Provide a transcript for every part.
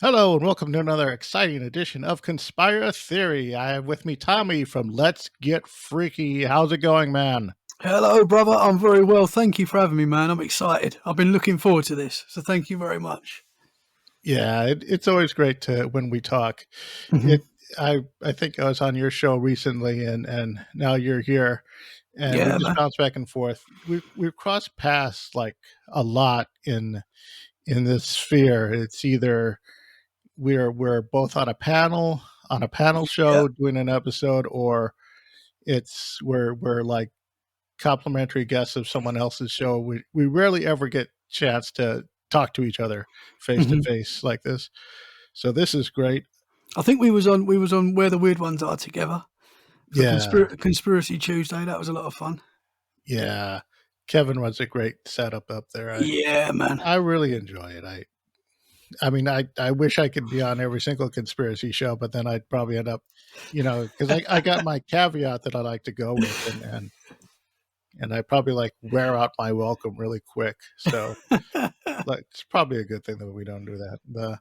Hello and welcome to another exciting edition of Conspira Theory. I have with me Tommy from Let's Get Freaky. How's it going, man? Hello, brother. I'm very well. Thank you for having me, man. I'm excited. I've been looking forward to this, so thank you very much. Yeah, it's always great to when we talk. Mhm. It I think I was on your show recently, and now you're here, and we Yeah, just man. bounce back and forth. We've crossed paths like a lot in this sphere. It's either we're both on a panel Yeah. show doing an episode, or it's we're like complimentary guests of someone else's show. We rarely ever get chance to talk to each other face to Mhm. face like this. So this is great. I think we was on Where the Weird Ones Are together for Yeah, Conspiracy Tuesday. That was a lot of fun. yeah. Kevin runs a great setup up there. Yeah, man. I really enjoy it. I mean, I wish I could be on every single conspiracy show, but then I'd probably end up, because I got my caveat that I like to go with, and I probably like wear out my welcome really quick. So like, it's probably a good thing that we don't do that.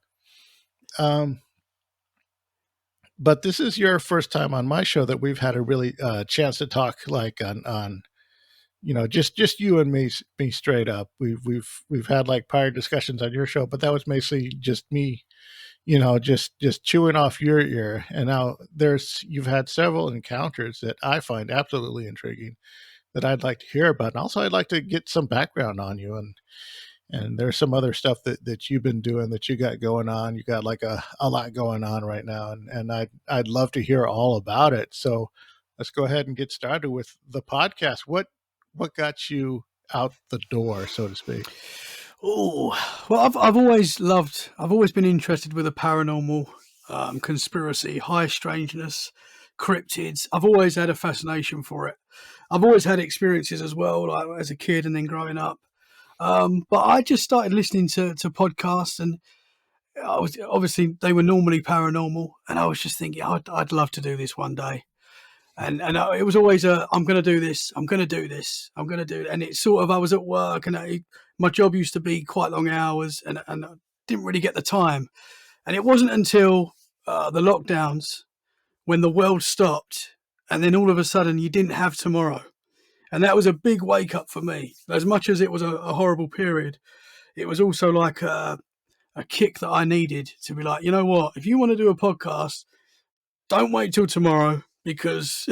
Um, but this is your first time on my show that we've had a really chance to talk like on just you and me straight up. We've had like prior discussions on your show, but that was basically just me, just chewing off your ear. And now you've had several encounters that I find absolutely intriguing that I'd like to hear about. And also I'd like to get some background on you, and there's some other stuff that you've been doing that you got going on. You got like a lot going on right now, and I'd love to hear all about it. So let's go ahead and get started with the podcast. What got you out the door, so to speak? Oh, well, I've always been interested with the paranormal, conspiracy, high strangeness, cryptids. I've always had a fascination for it. I've always had experiences as well, like as a kid and then growing up. But I just started listening to podcasts, and I was obviously they were normally paranormal, and I was just thinking I'd love to do this one day. And it was always I'm going to do this, I'm going to do this, I'm going to do it. And it's sort of I was at work, and my job used to be quite long hours, and I didn't really get the time. And it wasn't until the lockdowns when the world stopped, and then all of a sudden you didn't have tomorrow. And that was a big wake up for me. As much as it was a horrible period, it was also like a kick that I needed to be like, you know what? If you want to do a podcast, don't wait till tomorrow because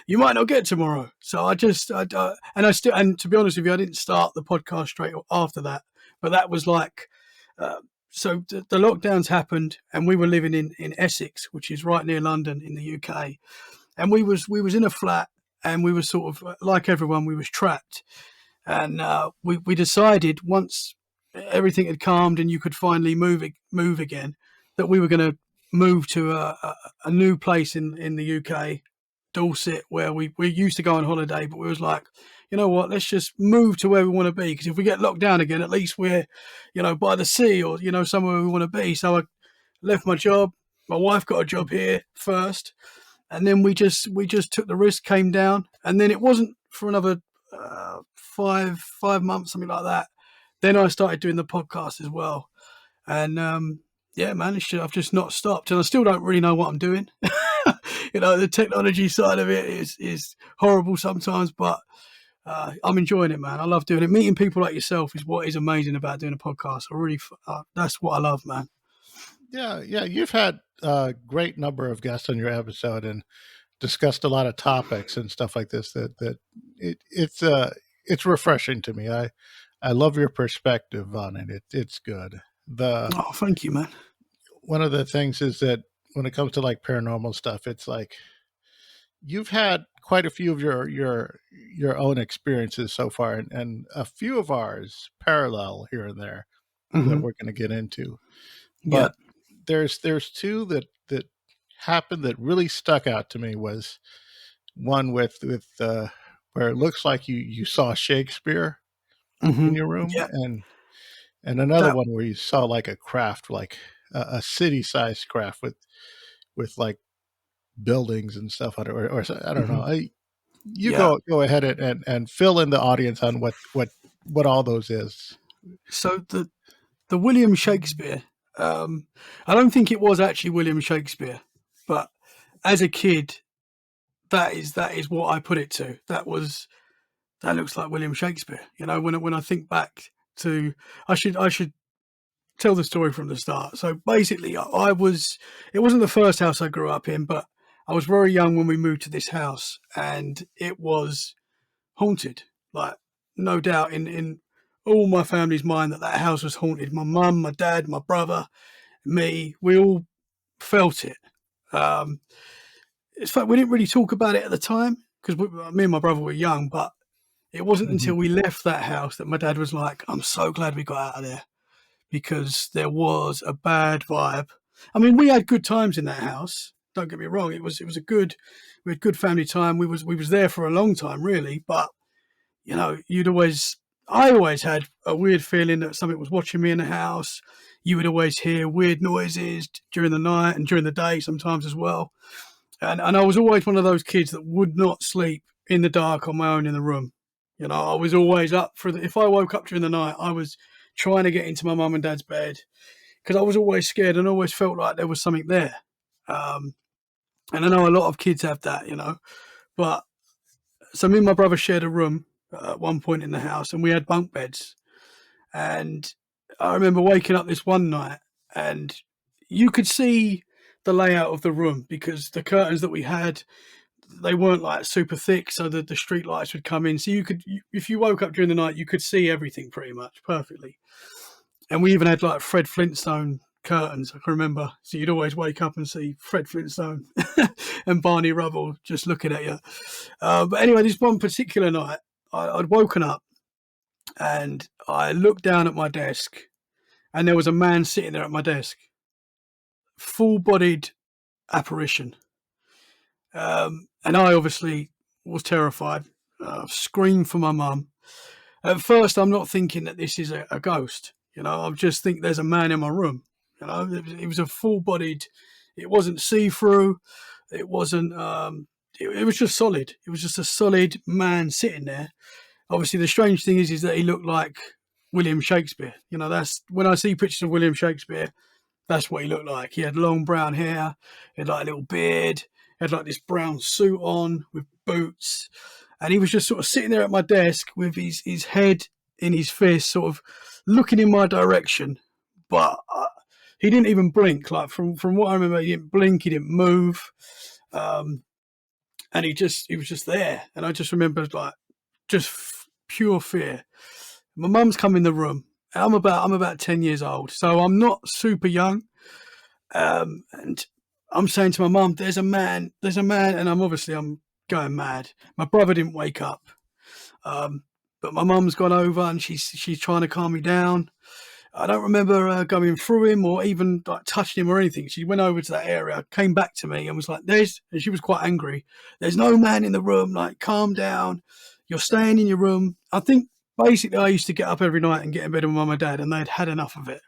you might not get tomorrow. So and to be honest with you, I didn't start the podcast straight after that, but that was like, so the lockdowns happened and we were living in Essex, which is right near London in the UK. And we was in a flat, and we were sort of like everyone, we was trapped. And we decided once everything had calmed and you could finally move again, that we were going to move to a new place in the UK, Dorset, where we used to go on holiday, but we was like, you know what, let's just move to where we want to be, because if we get locked down again, at least we're, by the sea, or, somewhere we want to be. So I left my job. My wife got a job here first, and then we just took the risk, came down, and then it wasn't for another 5 months, something like that. Then I started doing the podcast as well, and yeah, man, I've just not stopped, and I still don't really know what I'm doing. The technology side of it is horrible sometimes, but I'm enjoying it, man. I love doing it. Meeting people like yourself is what is amazing about doing a podcast. That's what I love, man. Yeah. You've had a great number of guests on your episode and discussed a lot of topics and stuff like this. It's refreshing to me. I love your perspective on it. It's good. The Oh, thank you, man. One of the things is that when it comes to like paranormal stuff, it's like you've had quite a few of your own experiences so far, and a few of ours parallel here and there that Hmm. we're going to get into. Yeah. But there's two that happened that really stuck out to me. Was one with where it looks like you saw Shakespeare in Hmm. your room, Yeah. and another That. one where you saw like a craft, like a city sized craft with like buildings and stuff on it, or I don't know. Hmm. You Yeah. go ahead and fill in the audience on what all those is. So the William Shakespeare I don't think it was actually William Shakespeare, but as a kid, that is what I put it to. That looks like William Shakespeare. You know, when I think back to, I should tell the story from the start. So basically, I was, it wasn't the first house I grew up in, but I was very young when we moved to this house, and it was haunted. Like, no doubt in all my family's mind that house was haunted. My mum, my dad, my brother, me, we all felt it. Um, it's fact we didn't really talk about it at the time because me and my brother were young, but it wasn't Mhm. until we left that house that my dad was like, "I'm so glad we got out of there because there was a bad vibe." I mean, we had good times in that house. Don't get me wrong; it was a good, we had good family time. We was there for a long time, really. But you know, I always had a weird feeling that something was watching me in the house. You would always hear weird noises during the night and during the day sometimes as well. And I was always one of those kids that would not sleep in the dark on my own in the room. You know, I was always up for if I woke up during the night, I was trying to get into my mum and dad's bed because I was always scared and always felt like there was something there. Um, and I know a lot of kids have that, you know. But so me and my brother shared a room at one point in the house, and we had bunk beds. And I remember waking up this one night, and you could see the layout of the room because the curtains that we had, they weren't like super thick, so that the street lights would come in. So if you woke up during the night, you could see everything pretty much perfectly. And we even had like Fred Flintstone curtains. I can remember. So you'd always wake up and see Fred Flintstone and Barney Rubble just looking at you. But anyway, this one particular night, I'd woken up and I looked down at my desk, and there was a man sitting there at my desk, full-bodied apparition. And I obviously was terrified. Screamed for my mum. At first, I'm not thinking that this is a ghost. You know, I just think there's a man in my room. You know, it was a full-bodied. It wasn't see-through. It wasn't. It was just solid. It was just a solid man sitting there. Obviously, the strange thing is that he looked like William Shakespeare. You know, that's when I see pictures of William Shakespeare. That's what he looked like. He had long brown hair, he had like a little beard, he had like this brown suit on with boots. And he was just sort of sitting there at my desk with his head in his fist, sort of looking in my direction. But he didn't even blink. Like from what I remember, he didn't blink, he didn't move. Um, and he was just there. And I just remember like just pure fear. My mum's come in the room. I'm about 10 years old, so I'm not super young. And I'm saying to my mum, there's a man, and I'm going mad. My brother didn't wake up, um, but my mum's gone over and she's trying to calm me down. I don't remember going through him or even like touching him or anything. She went over to that area, came back to me, and was like, and she was quite angry. There's no man in the room. Like, calm down. You're staying in your room. I think basically I used to get up every night and get in bed with mum and dad, and they'd had enough of it.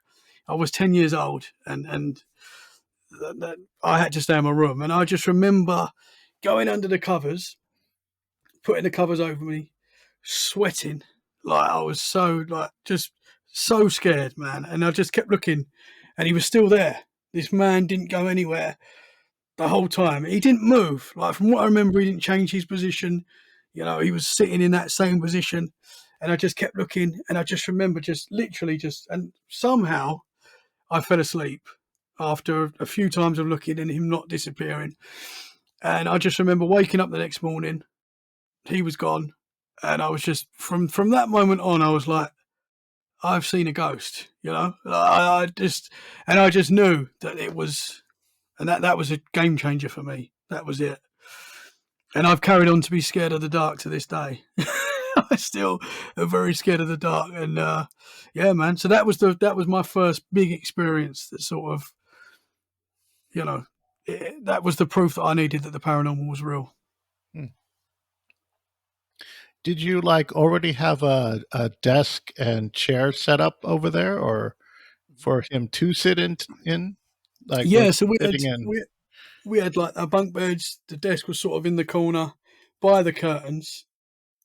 I was 10 years old, and I had to stay in my room. And I just remember going under the covers, putting the covers over me, sweating. Like I was so like just so scared, man. And I just kept looking, and he was still there. This man didn't go anywhere the whole time. He didn't move. Like from what I remember, he didn't change his position. You know, he was sitting in that same position. And I just kept looking, and I just remember just literally and somehow I fell asleep after a few times of looking and him not disappearing. And I just remember waking up the next morning, he was gone. And I was just from that moment on, I was like, I've seen a ghost, you know. I just knew that it was, and that was a game changer for me. That was it. And I've carried on to be scared of the dark to this day. I still am very scared of the dark, and yeah, man. So that was my first big experience. That sort of, you know, that was the proof that I needed that the paranormal was real. Hmm. Did you like already have a desk and chair set up over there, or for him to sit in? Like, was Yeah, so he sitting in? we had like our bunk beds. The desk was sort of in the corner by the curtains,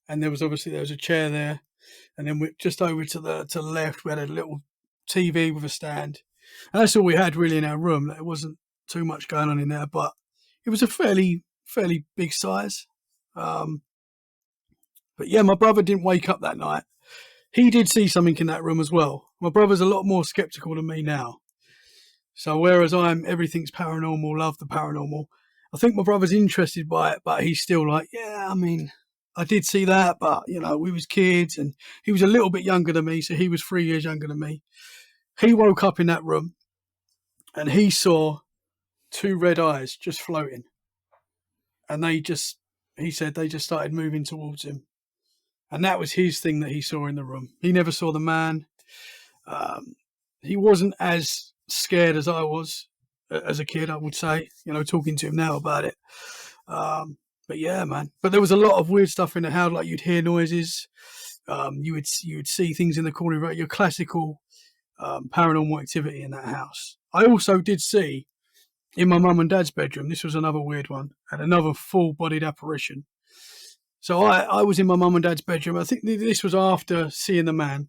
and there was a chair there, and then we just over to the left we had a little TV with a stand, And that's all we had really in our room. There wasn't too much going on in there, but it was a fairly big size. But yeah, my brother didn't wake up that night. He did see something in that room as well. My brother's a lot more skeptical than me now. So whereas I'm everything's paranormal, love the paranormal, I think my brother's interested by it, but he's still like, yeah, I mean, I did see that, but we was kids, and he was a little bit younger than me, so he was 3 years younger than me. He woke up in that room and he saw two red eyes just floating. And he said they just started moving towards him. And that was his thing that he saw in the room. He never saw the man. He wasn't as scared as I was as a kid, I would say, talking to him now about it. But yeah, man. But there was a lot of weird stuff in the house, like you'd hear noises. You would see things in the corner, right? Your classical paranormal activity in that house. I also did see in my mum and dad's bedroom, this was another weird one, and another full-bodied apparition. So I was in my mum and dad's bedroom. I think this was after seeing the man.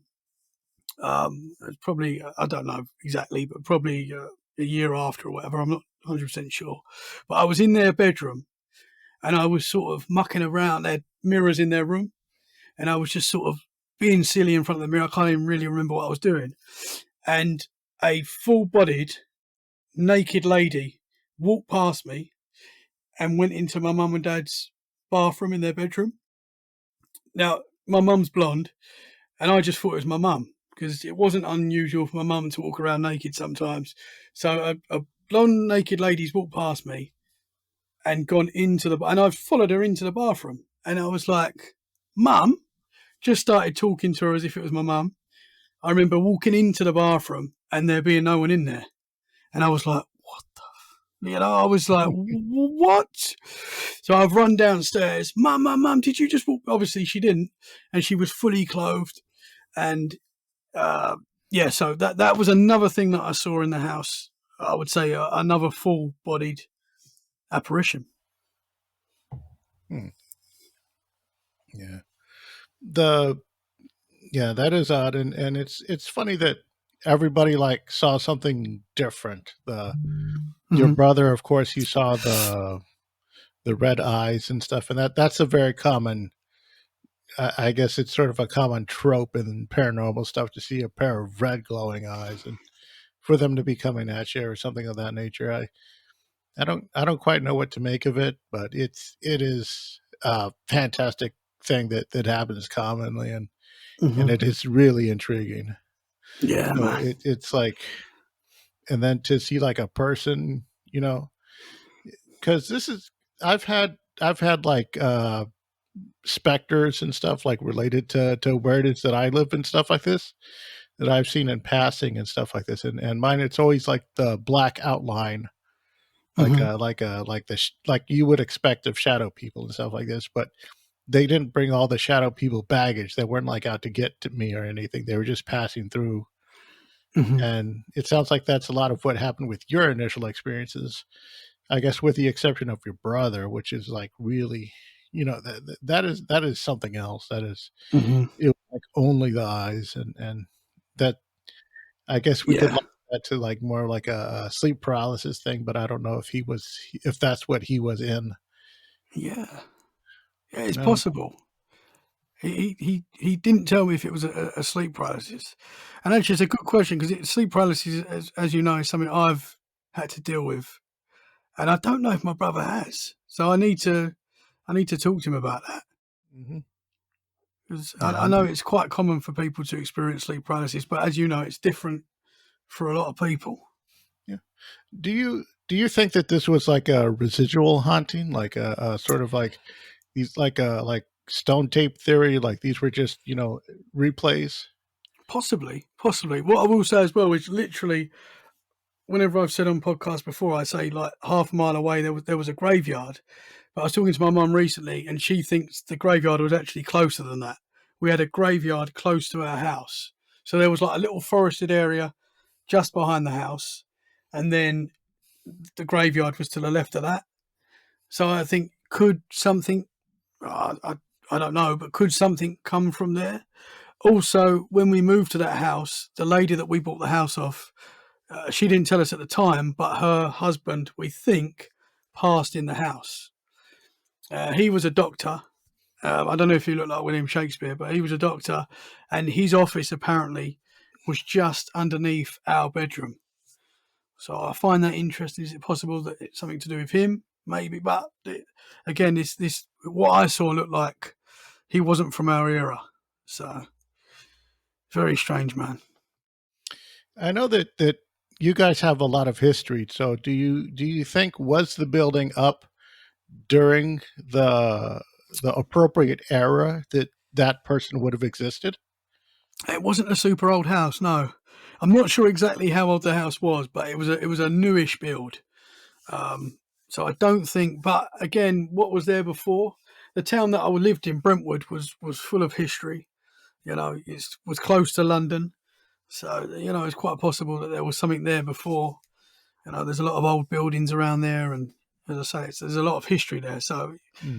Probably, I don't know exactly, but probably a year after or whatever. I'm not 100% sure. But I was in their bedroom and I was sort of mucking around. They had mirrors in their room and I was just sort of being silly in front of the mirror. I can't even really remember what I was doing. And a full-bodied, naked lady walked past me and went into my mum and dad's bathroom in their bedroom. Now, my mum's blonde, and I just thought it was my mum because it wasn't unusual for my mum to walk around naked sometimes. So a blonde naked lady's walked past me and gone into and I've followed her into the bathroom, and I was like, Mum, just started talking to her as if it was my mum. I remember walking into the bathroom and there being no one in there, and I was like, what the I was like, what? So I've run downstairs. Mum, did you just walk? Obviously she didn't. And she was fully clothed. And yeah, so that was another thing that I saw in the house. I would say another full-bodied apparition. Yeah. That is odd. And it's funny that everybody saw something different. Your brother, of course, he saw the red eyes and stuff, and that's a very common. I guess it's sort of a common trope in paranormal stuff to see a pair of red glowing eyes, and for them to be coming at you or something of that nature. I don't quite know what to make of it, but it is a fantastic thing that happens commonly, and it is really intriguing. Yeah, man. It's like, and then to see like a person, because I've had like specters and stuff like related to where it is that I live and stuff like this that I've seen in passing and stuff like this, and mine, it's always like the black outline, like you would expect of shadow people and stuff like this, but they didn't bring all the shadow people baggage. They weren't like out to get to me or anything. They were just passing through. And it sounds like that's a lot of what happened with your initial experiences, I guess, with the exception of your brother, which is like really, that is something else. That is it was like only the eyes, and that, I guess we could like that to like more like a sleep paralysis thing, but I don't know if that's what he was in. Yeah, it's possible. He didn't tell me if it was a sleep paralysis, and actually it's a good question because sleep paralysis, as you know, is something I've had to deal with, and I don't know if my brother has. So I need to talk to him about that. Because I know it's quite common for people to experience sleep paralysis, but as you know, it's different for a lot of people. Yeah. Do you think that this was like a residual haunting, like a sort of like these like stone tape theory, like these were just replays? Possibly. What I will say as well is literally, whenever I've said on podcasts before, I say like half a mile away there was a graveyard. But I was talking to my mum recently, and she thinks the graveyard was actually closer than that. We had a graveyard close to our house, so there was like a little forested area just behind the house, and then the graveyard was to the left of that. So I think, could something, I don't know, but could something come from there? Also, when we moved to that house, the lady that we bought the house off, She didn't tell us at the time, but her husband, we think, passed in the house. He was a doctor. I don't know if he looked like William Shakespeare, but he was a doctor, and his office apparently was just underneath our bedroom. So I find that interesting. Is it possible that it's something to do with him? Maybe, but again, this what I saw looked like he wasn't from our era. So very strange, man. I know that you guys have a lot of history. So do you think was the building up during the appropriate era that that person would have existed? It wasn't a super old house, no. I'm not sure exactly how old the house was, but it was a newish build. So I don't think. But again, what was there before? The town that I lived in, Brentwood, was full of history. It was close to London, so it's quite possible that there was something there before. There's a lot of old buildings around there, and as I say, there's a lot of history there. So Hmm.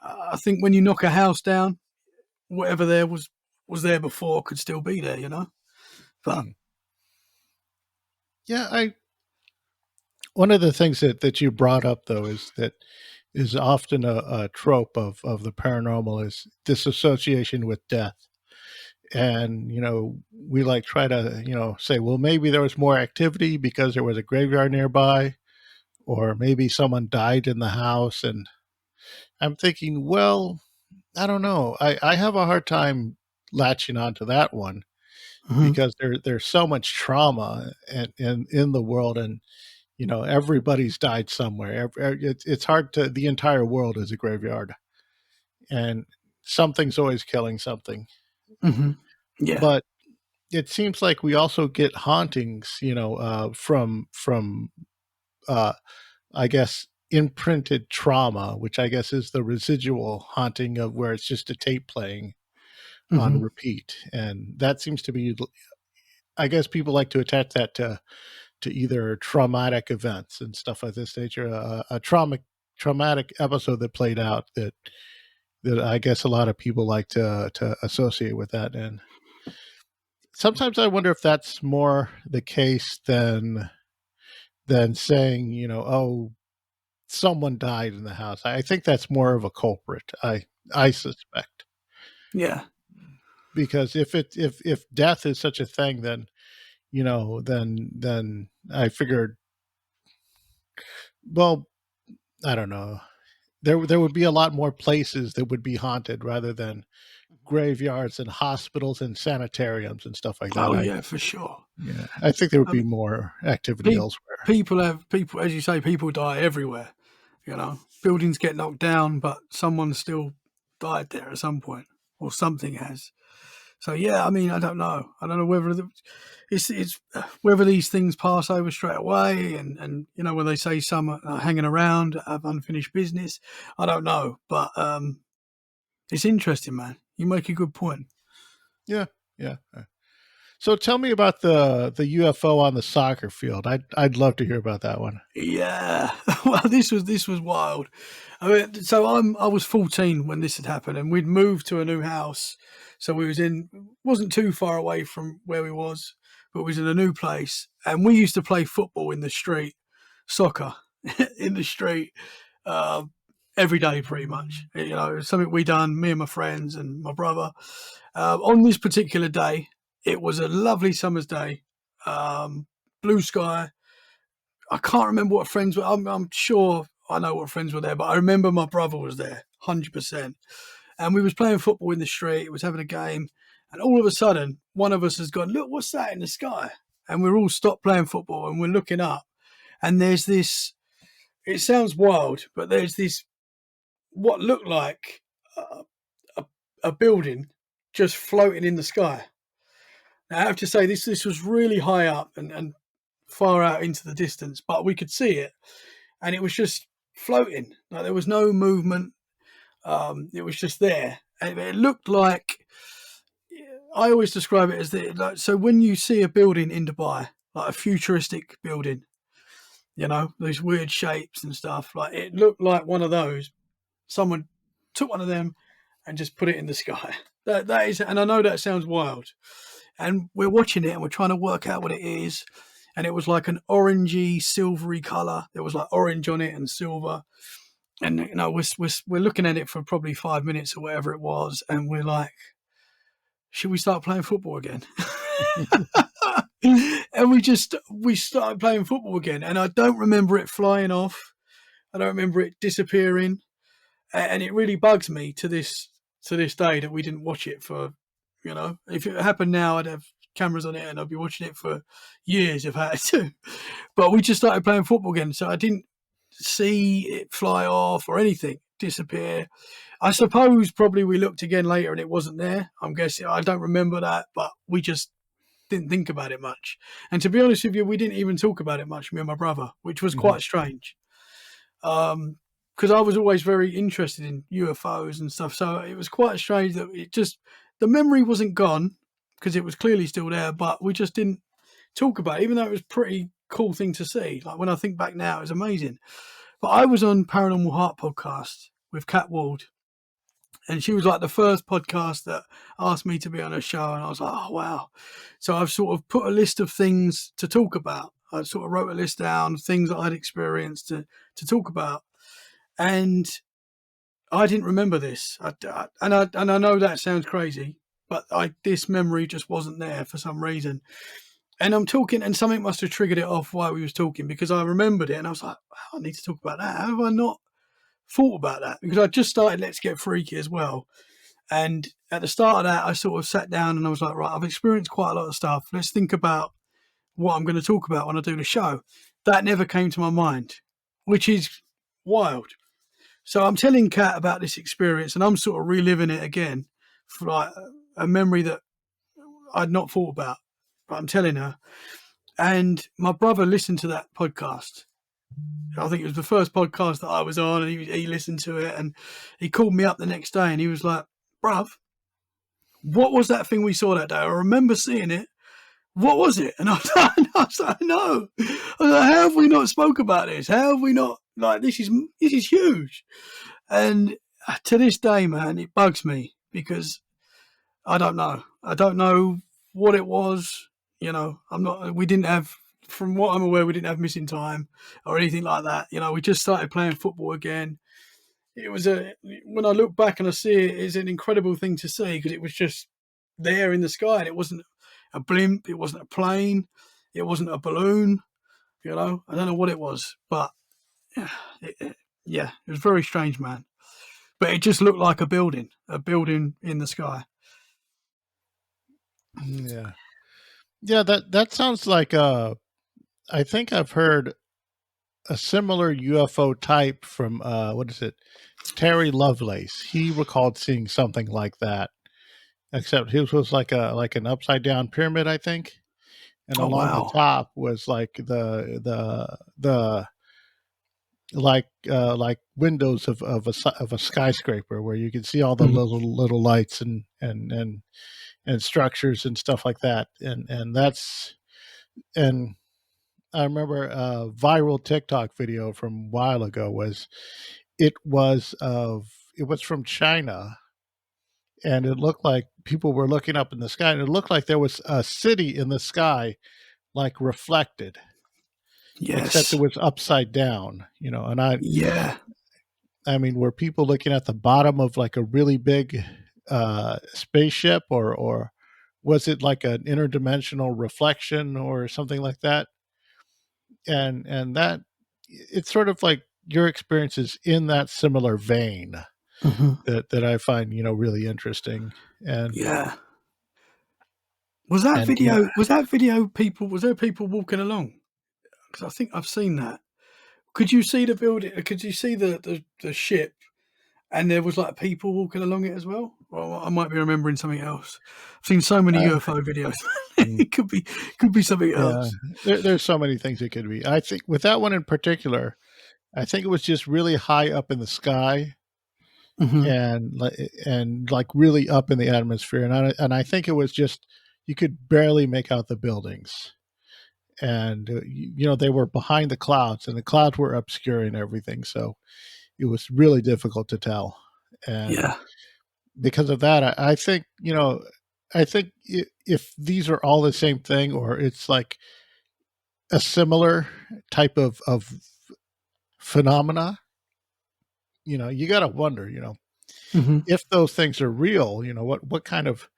I think when you knock a house down, whatever there was there before could still be there. But Hmm. Yeah, I one of the things that you brought up though is that is often a trope of the paranormal is disassociation with death. And we like try to say, well, maybe there was more activity because there was a graveyard nearby, or maybe someone died in the house. And I'm thinking, well, I don't know, I have a hard time latching onto that one mhm, because there's so much trauma in the world. And everybody's died somewhere. It's hard to, the entire world is a graveyard, and something's always killing something. mhm. Yeah. But it seems like we also get hauntings, from uh, I guess imprinted trauma, which I guess is the residual haunting of where it's just a tape playing on Mhm. repeat, and that seems to be. I guess people like to attach that to either traumatic events and stuff like this nature, a traumatic episode that played out that I guess a lot of people like to associate with that. And sometimes I wonder if that's more the case than saying, oh, someone died in the house. I think that's more of a culprit. I suspect, Yeah. because if death is such a thing, then then I figured, well, I don't know. There would be a lot more places that would be haunted rather than graveyards and hospitals and sanitariums and stuff like that. Oh I yeah, for sure. Yeah, I think there would I be mean, more activity pe- elsewhere. people, as you say, people die everywhere. Buildings get knocked down, but someone still died there at some point, or something has. So yeah, I mean, I don't know. I don't know whether it's whether these things pass over straight away, and when they say some are hanging around, have unfinished business. I don't know, but it's interesting, man. You make a good point. Yeah, yeah. So tell me about the UFO on the soccer field. I'd love to hear about that one. Yeah, well, this was wild. I mean, so I was 14 when this had happened, and we'd moved to a new house. So we wasn't too far away from where we was, but we was in a new place, and we used to play football in the street, soccer in the street, uh, every day pretty much. It was something we done, me and my friends and my brother. On this particular day, it was a lovely summer's day, blue sky. I can't remember what friends were. I'm sure I know what friends were there, but I remember my brother was there, 100%. And we was playing football in the street. Was having a game, and all of a sudden, one of us has gone, "Look, what's that in the sky?" And we're all stopped playing football, and we're looking up, and there's this. It sounds wild, but there's this what looked like a, a, a building just floating in the sky. Now, I have to say this was really high up and far out into the distance, but we could see it, and it was just floating. Like there was no movement. It was just there, and it looked like. I always describe it as so when you see a building in Dubai, like a futuristic building, those weird shapes and stuff. Like it looked like one of those. Someone took one of them and just put it in the sky. That is, and I know that sounds wild. And we're watching it and we're trying to work out what it is. and it was like an orangey, silvery color. There was like orange on it and silver. And we're looking at it for probably 5 minutes or whatever it was, and we're like, should we start playing football again? And we started playing football again, and I don't remember it flying off. I don't remember it disappearing, and it really bugs me to this day that we didn't watch it for. If it happened now, I'd have cameras on it and I'd be watching it for years if I had to. But we just started playing football again, so I didn't see it fly off or anything disappear. I suppose probably we looked again later and it wasn't there. I'm guessing. I don't remember that, but we just didn't think about it much. And to be honest with you, we didn't even talk about it much, me and my brother, which was Mhm. quite strange. Because I was always very interested in UFOs and stuff, so it was quite strange that the memory wasn't gone because it was clearly still there, but we just didn't talk about it, even though it was a pretty cool thing to see. Like when I think back now, it was amazing. But I was on Paranormal Heart podcast with Kat Ward, and she was like the first podcast that asked me to be on a show, and I was like, oh wow. So I've sort of put a list of things to talk about. I sort of wrote a list down of things that I'd experienced to talk about, and I didn't remember this. And I know that sounds crazy, but this memory just wasn't there for some reason. And I'm talking, and something must have triggered it off while we was talking, because I remembered it, and I was like, oh, I need to talk about that. How have I not thought about that? Because I just started Let's Get Freaky as well. And at the start of that, I sort of sat down and I was like, right, I've experienced quite a lot of stuff. Let's think about what I'm going to talk about when I do the show. That never came to my mind, which is wild. So I'm telling Kat about this experience, and I'm sort of reliving it again for like a memory that I'd not thought about. But I'm telling her, and my brother listened to that podcast. I think it was the first podcast that I was on, and he listened to it, and he called me up the next day, and he was like, "Bruv, what was that thing we saw that day? I remember seeing it. What was it?" And I was like, "No." I was like, "How have we not spoke about this? How have we not? Like, this is huge." And to this day, man, it bugs me because I don't know. I don't know what it was. I'm not. We didn't have, from what I'm aware, we didn't have missing time or anything like that. We just started playing football again. It was when I look back and I see it, it's an incredible thing to see because it was just there in the sky, and it wasn't a blimp, it wasn't a plane, it wasn't a balloon. I don't know what it was, but yeah, it was very strange, man. But it just looked like a building in the sky. Yeah. Yeah, that sounds like I think I've heard a similar UFO type from what is it? Terry Lovelace. He recalled seeing something like that, except his was like an upside down pyramid, I think. And Oh along the wow. top was like the like windows of a skyscraper where you can see all the Mhm. little lights and structures and stuff like that. And that's and I remember a viral TikTok video from a while ago it was from China, and it looked like people were looking up in the sky, and it looked like there was a city in the sky, like reflected, except it Yes. was upside down, and Yeah. I mean, were people looking at the bottom of like a really big spaceship, or was it like an interdimensional reflection or something like that? And that it's sort of like your experiences in that similar vein Hmm. that I find really interesting. and Yeah. Was that and video? Was that video people? Was there people walking along? Because I think I've seen that. Could you see the building? Could you see the ship? And there was like people walking along it as well. Well, I might be remembering something else. I've seen so many uh, UFO videos. mm, It could be something yeah, else. there's so many things it could be. I think with that one in particular, I think it was just really high up in the sky, Hmm. and like really up in the atmosphere, and I think it was just you could barely make out the buildings, and they were behind the clouds, and the clouds were obscuring everything, so it was really difficult to tell. And Yeah. because of that, I think if these are all the same thing, or it's like a similar type of phenomena, you got to wonder, Hmm. if those things are real, what kind of,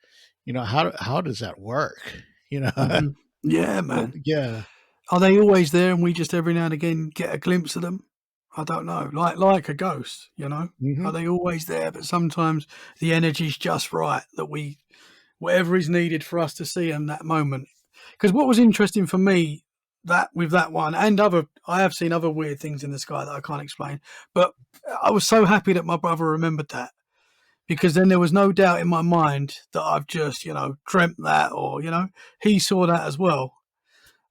how does that work? You know, Hmm. Yeah, man. yeah. Are they always there, and we just every now and again get a glimpse of them? I don't know. Like a ghost, you know. Hmm. Are they always there? But sometimes the energy's just right that we whatever is needed for us to see in that moment. Because what was interesting for me that with that one and other, I have seen other weird things in the sky that I can't explain. But I was so happy that my brother remembered that because then there was no doubt in my mind that I've just dreamt that or he saw that as well.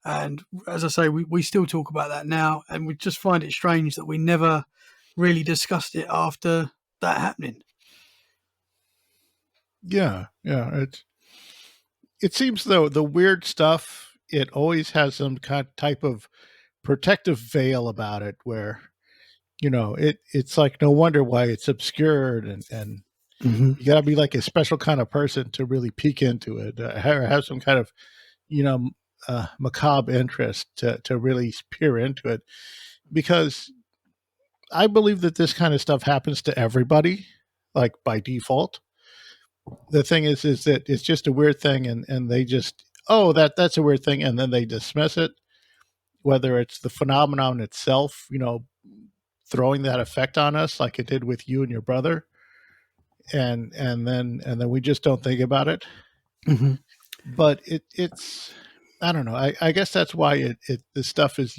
And as I say, we still talk about that now, and we just find it strange that we never really discussed it after that happening. Yeah, yeah. It seems though the weird stuff, it always has some kind type of protective veil about it, where it's like no wonder why it's obscured, and Hmm. you got to be like a special kind of person to really peek into it, or have some kind of you know macabre interest to really peer into it, because I believe that this kind of stuff happens to everybody, like by default. The thing is that it's just a weird thing, and they just, oh, that's a weird thing, and then they dismiss it, whether it's the phenomenon itself, throwing that effect on us like it did with you and your brother, and then we just don't think about it. Hmm. But it's, I don't know, I guess that's why the stuff is,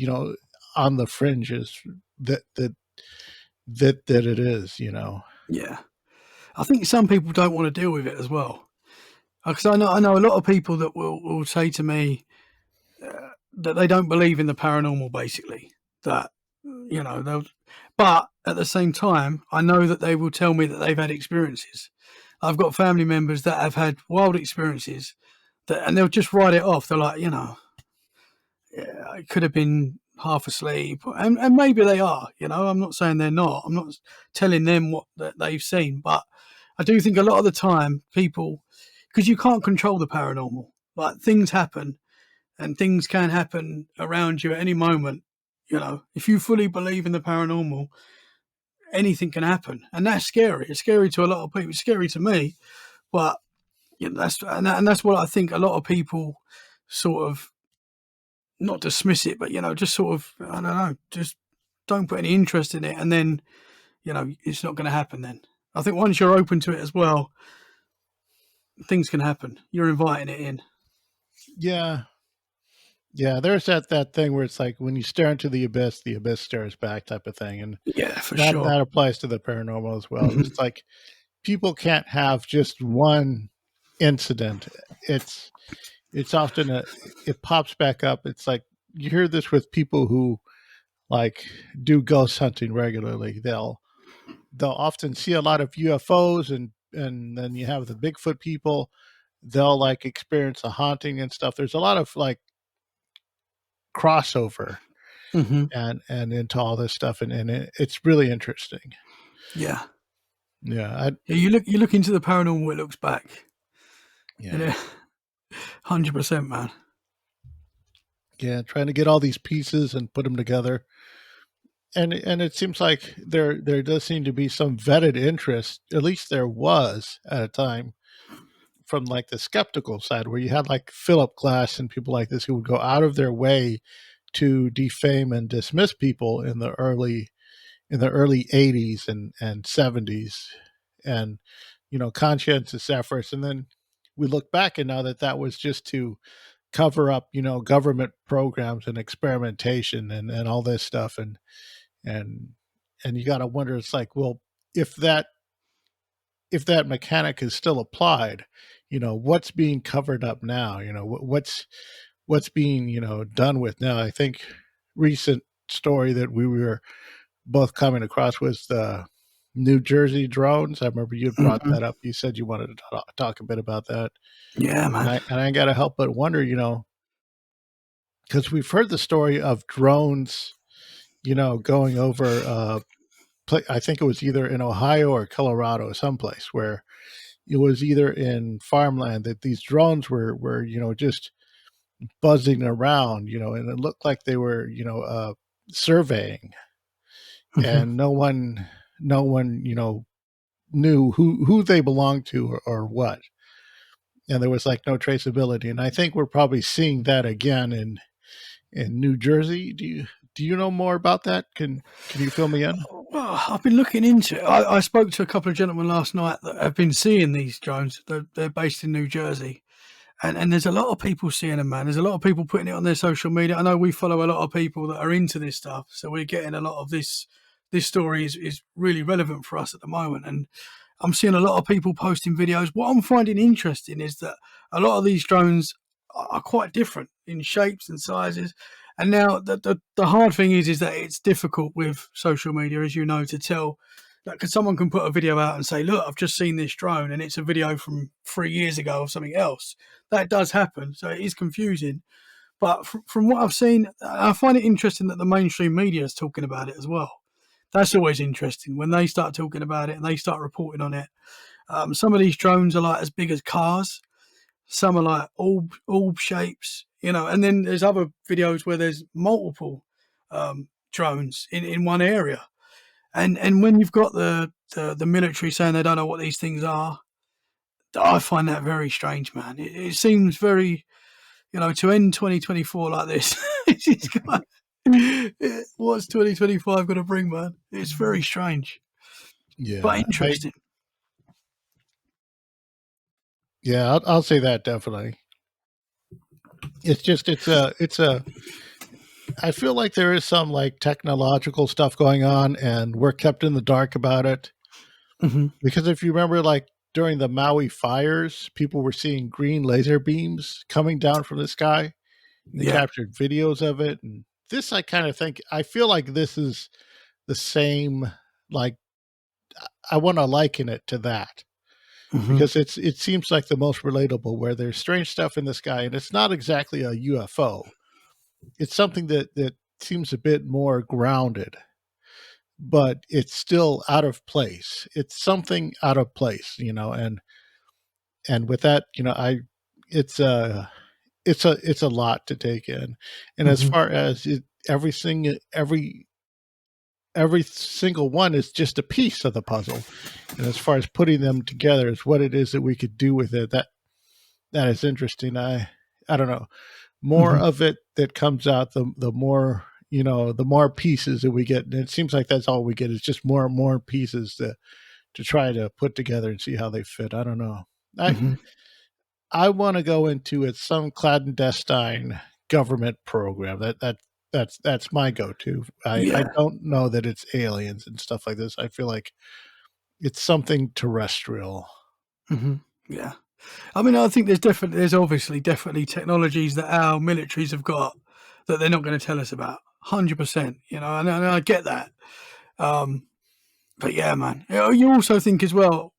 on the fringes, that it is. Yeah. I think some people don't want to deal with it as well. Because I know a lot of people that will say to me that they don't believe in the paranormal, basically. That they'll, but at the same time, I know that they will tell me that they've had experiences. I've got family members that have had wild experiences and they'll just write it off. They're like, yeah, I could have been half asleep, and maybe they are. I'm not saying they're not. I'm not telling them what that they've seen, but I do think a lot of the time people, because you can't control the paranormal, like things happen and things can happen around you at any moment. If you fully believe in the paranormal, anything can happen, and that's scary. It's scary to a lot of people. It's scary to me, but that's what I think a lot of people sort of not dismiss it, but just sort of I don't know, just don't put any interest in it, and then it's not going to happen. Then I think once you're open to it as well, things can happen. You're inviting it in. Yeah, yeah. There's that thing where it's like when you stare into the abyss stares back, type of thing, and Yeah, for that sure. that applies to the paranormal as well. Hmm. It's like people can't have just one incident. It's often it pops back up. It's like you hear this with people who like do ghost hunting regularly. They'll often see a lot of UFOs, and then you have the Bigfoot people. They'll like experience a haunting and stuff. There's a lot of like crossover Hmm. and into all this stuff, and it's really interesting. Yeah. Yeah, Yeah, you look into the paranormal, it looks back. You yeah, know, 100%, man. yeah. Trying to get all these pieces and put them together, and it seems like there does seem to be some vetted interest. At least there was at a time, from like the skeptical side, where you had like Philip Glass and people like this who would go out of their way to defame and dismiss people in the early 80s and 70s, and conscientious efforts. And then we look back and now that was just to cover up government programs and experimentation and all this stuff, and and you got to wonder, it's like, well, if that mechanic is still applied, what's being covered up now, what's being done with now. I think recent story that we were both coming across was the New Jersey drones. I remember you had brought Hmm. that up. You said you wanted to talk a bit about that, Yeah, and man. I got to help but wonder, because we've heard the story of drones, going over. I think it was either in Ohio or Colorado, someplace where it was either in farmland, that these drones were just buzzing around, and it looked like they were, surveying, Hmm. and no one, knew who they belonged to or what, and there was like no traceability. And I think we're probably seeing that again in New Jersey. Do you know more about that? Can you fill me in? Well, I've been looking into it. I spoke to a couple of gentlemen last night that have been seeing these drones. They're based in New Jersey. And there's a lot of people seeing them, man. There's a lot of people putting it on their social media. I know we follow a lot of people that are into this stuff, so we're getting a lot of this. This story is really relevant for us at the moment, and I'm seeing a lot of people posting videos. What I'm finding interesting is that a lot of these drones are quite different in shapes and sizes. And now the hard thing is that it's difficult with social media, as you know, to tell. Like, 'cause someone can put a video out and say, "Look, I've just seen this drone, and it's a video from 3 years ago of something else." That does happen, so it is confusing. But from what I've seen, I find it interesting that the mainstream media is talking about it as well. That's always interesting when they start talking about it and they start reporting on it. Some of these drones are like as big as cars. Some are like orb shapes, and then there's other videos where there's multiple drones in one area. And when you've got the military saying they don't know what these things are, I find that very strange, man. It seems very, to end 2024 like this. What's 2025 going to bring, man? It's very strange, but Yeah, I interesting. yeah, I'll say that definitely. It's just it's a I feel like there is some like technological stuff going on, and we're kept in the dark about it. Hmm. Because if you remember, like during the Maui fires, people were seeing green laser beams coming down from the sky. They Yeah. captured videos of it, and this I kind of think I feel like this is the same. Like I want to liken it to that Hmm. because it seems like the most relatable, where there's strange stuff in the sky, and it's not exactly a UFO. It's something that seems a bit more grounded, but it's still out of place. It's something out of place, and with that, it's a lot to take in. And as Hmm. far as everything, every single one is just a piece of the puzzle. And as far as putting them together is what it is that we could do with it. That is interesting. I don't know. More Hmm. of it that comes out, the more, the more pieces that we get. And it seems like that's all we get is just more and more pieces to try to put together and see how they fit. I don't know. I Hmm. I want to go into it some clandestine government program. That's my go-to. I Yeah. don't know that it's aliens and stuff like this. I feel like it's something terrestrial. Hmm. Yeah. I mean, I think there's obviously definitely technologies that our militaries have got that they're not going to tell us about. 100%. And I get that. Um, but yeah, man. You also think as well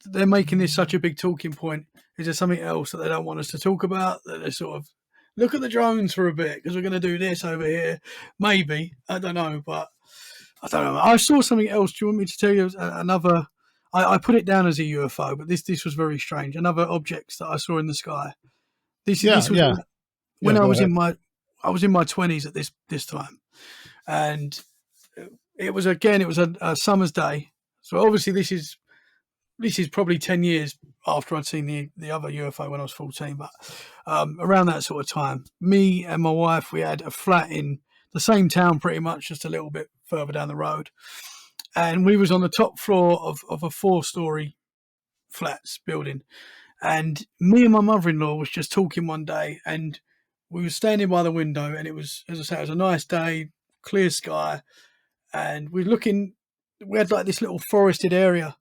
they're making this such a big talking point. Is there something else that they don't want us to talk about? That they're sort of look at the drones for a bit because we're going to do this over here. Maybe, I don't know, but I don't know. I saw something else. Do you want me to tell you another? I put it down as a UFO, but this was very strange. Another objects that I saw in the sky. This Yeah, this was yeah, when yeah. I Go was ahead. in my 20s at this time, and it was a summer's day. So obviously this is probably 10 years after I'd seen the other UFO when I was 14, but around that sort of time, me and my wife, we had a flat in the same town pretty much, just a little bit further down the road. And we was on the top floor of a 4-story flats building. And me and my mother-in-law was just talking one day, and we were standing by the window, and it was, as I say, it was a nice day, clear sky, and we had like this little forested area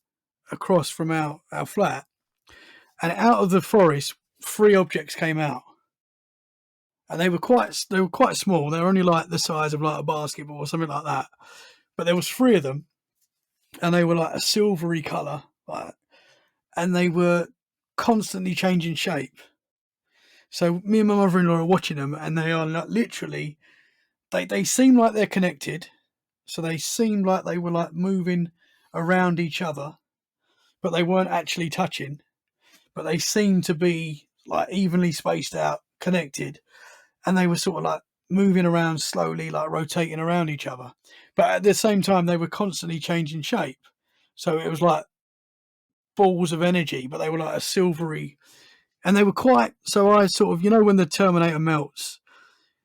across from our flat, and out of the forest, 3 objects came out, and they were quite small. They were only like the size of like a basketball or something like that. But there was 3 of them, and they were like a silvery color, like, and they were constantly changing shape. So me and my mother-in-law are watching them, and they are like, literally they seem like they're connected. So they seemed like they were like moving around each other, but they weren't actually touching. But they seemed to be like evenly spaced out connected, and they were sort of like moving around slowly, like rotating around each other. But at the same time, they were constantly changing shape. So it was like balls of energy, but they were like a silvery, and they were quite. So I sort of, when the Terminator melts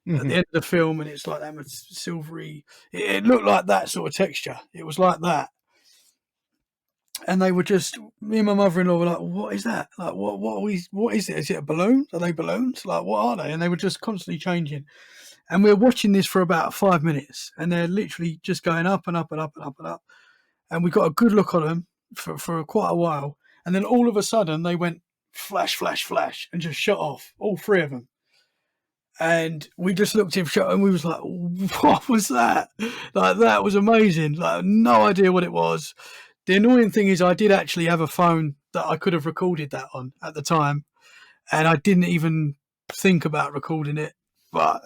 at the Hmm. end of the film, and it's like that silvery. It looked like that sort of texture. It was like that, and they were just. Me and my mother-in-law were like, "What is that? Like, what are we? What is it? Is it a balloon? Are they balloons? Like, what are they?" And they were just constantly changing. And we're watching this for about 5 minutes, and they're literally just going up and up and up and up and up. And we got a good look on them for quite a while. And then all of a sudden, they went flash, flash, flash, and just shut off, all three of them. And we just looked in shot, and we was like, "What was that? Like, that was amazing. Like, no idea what it was." The annoying thing is, I did actually have a phone that I could have recorded that on at the time, and I didn't even think about recording it. But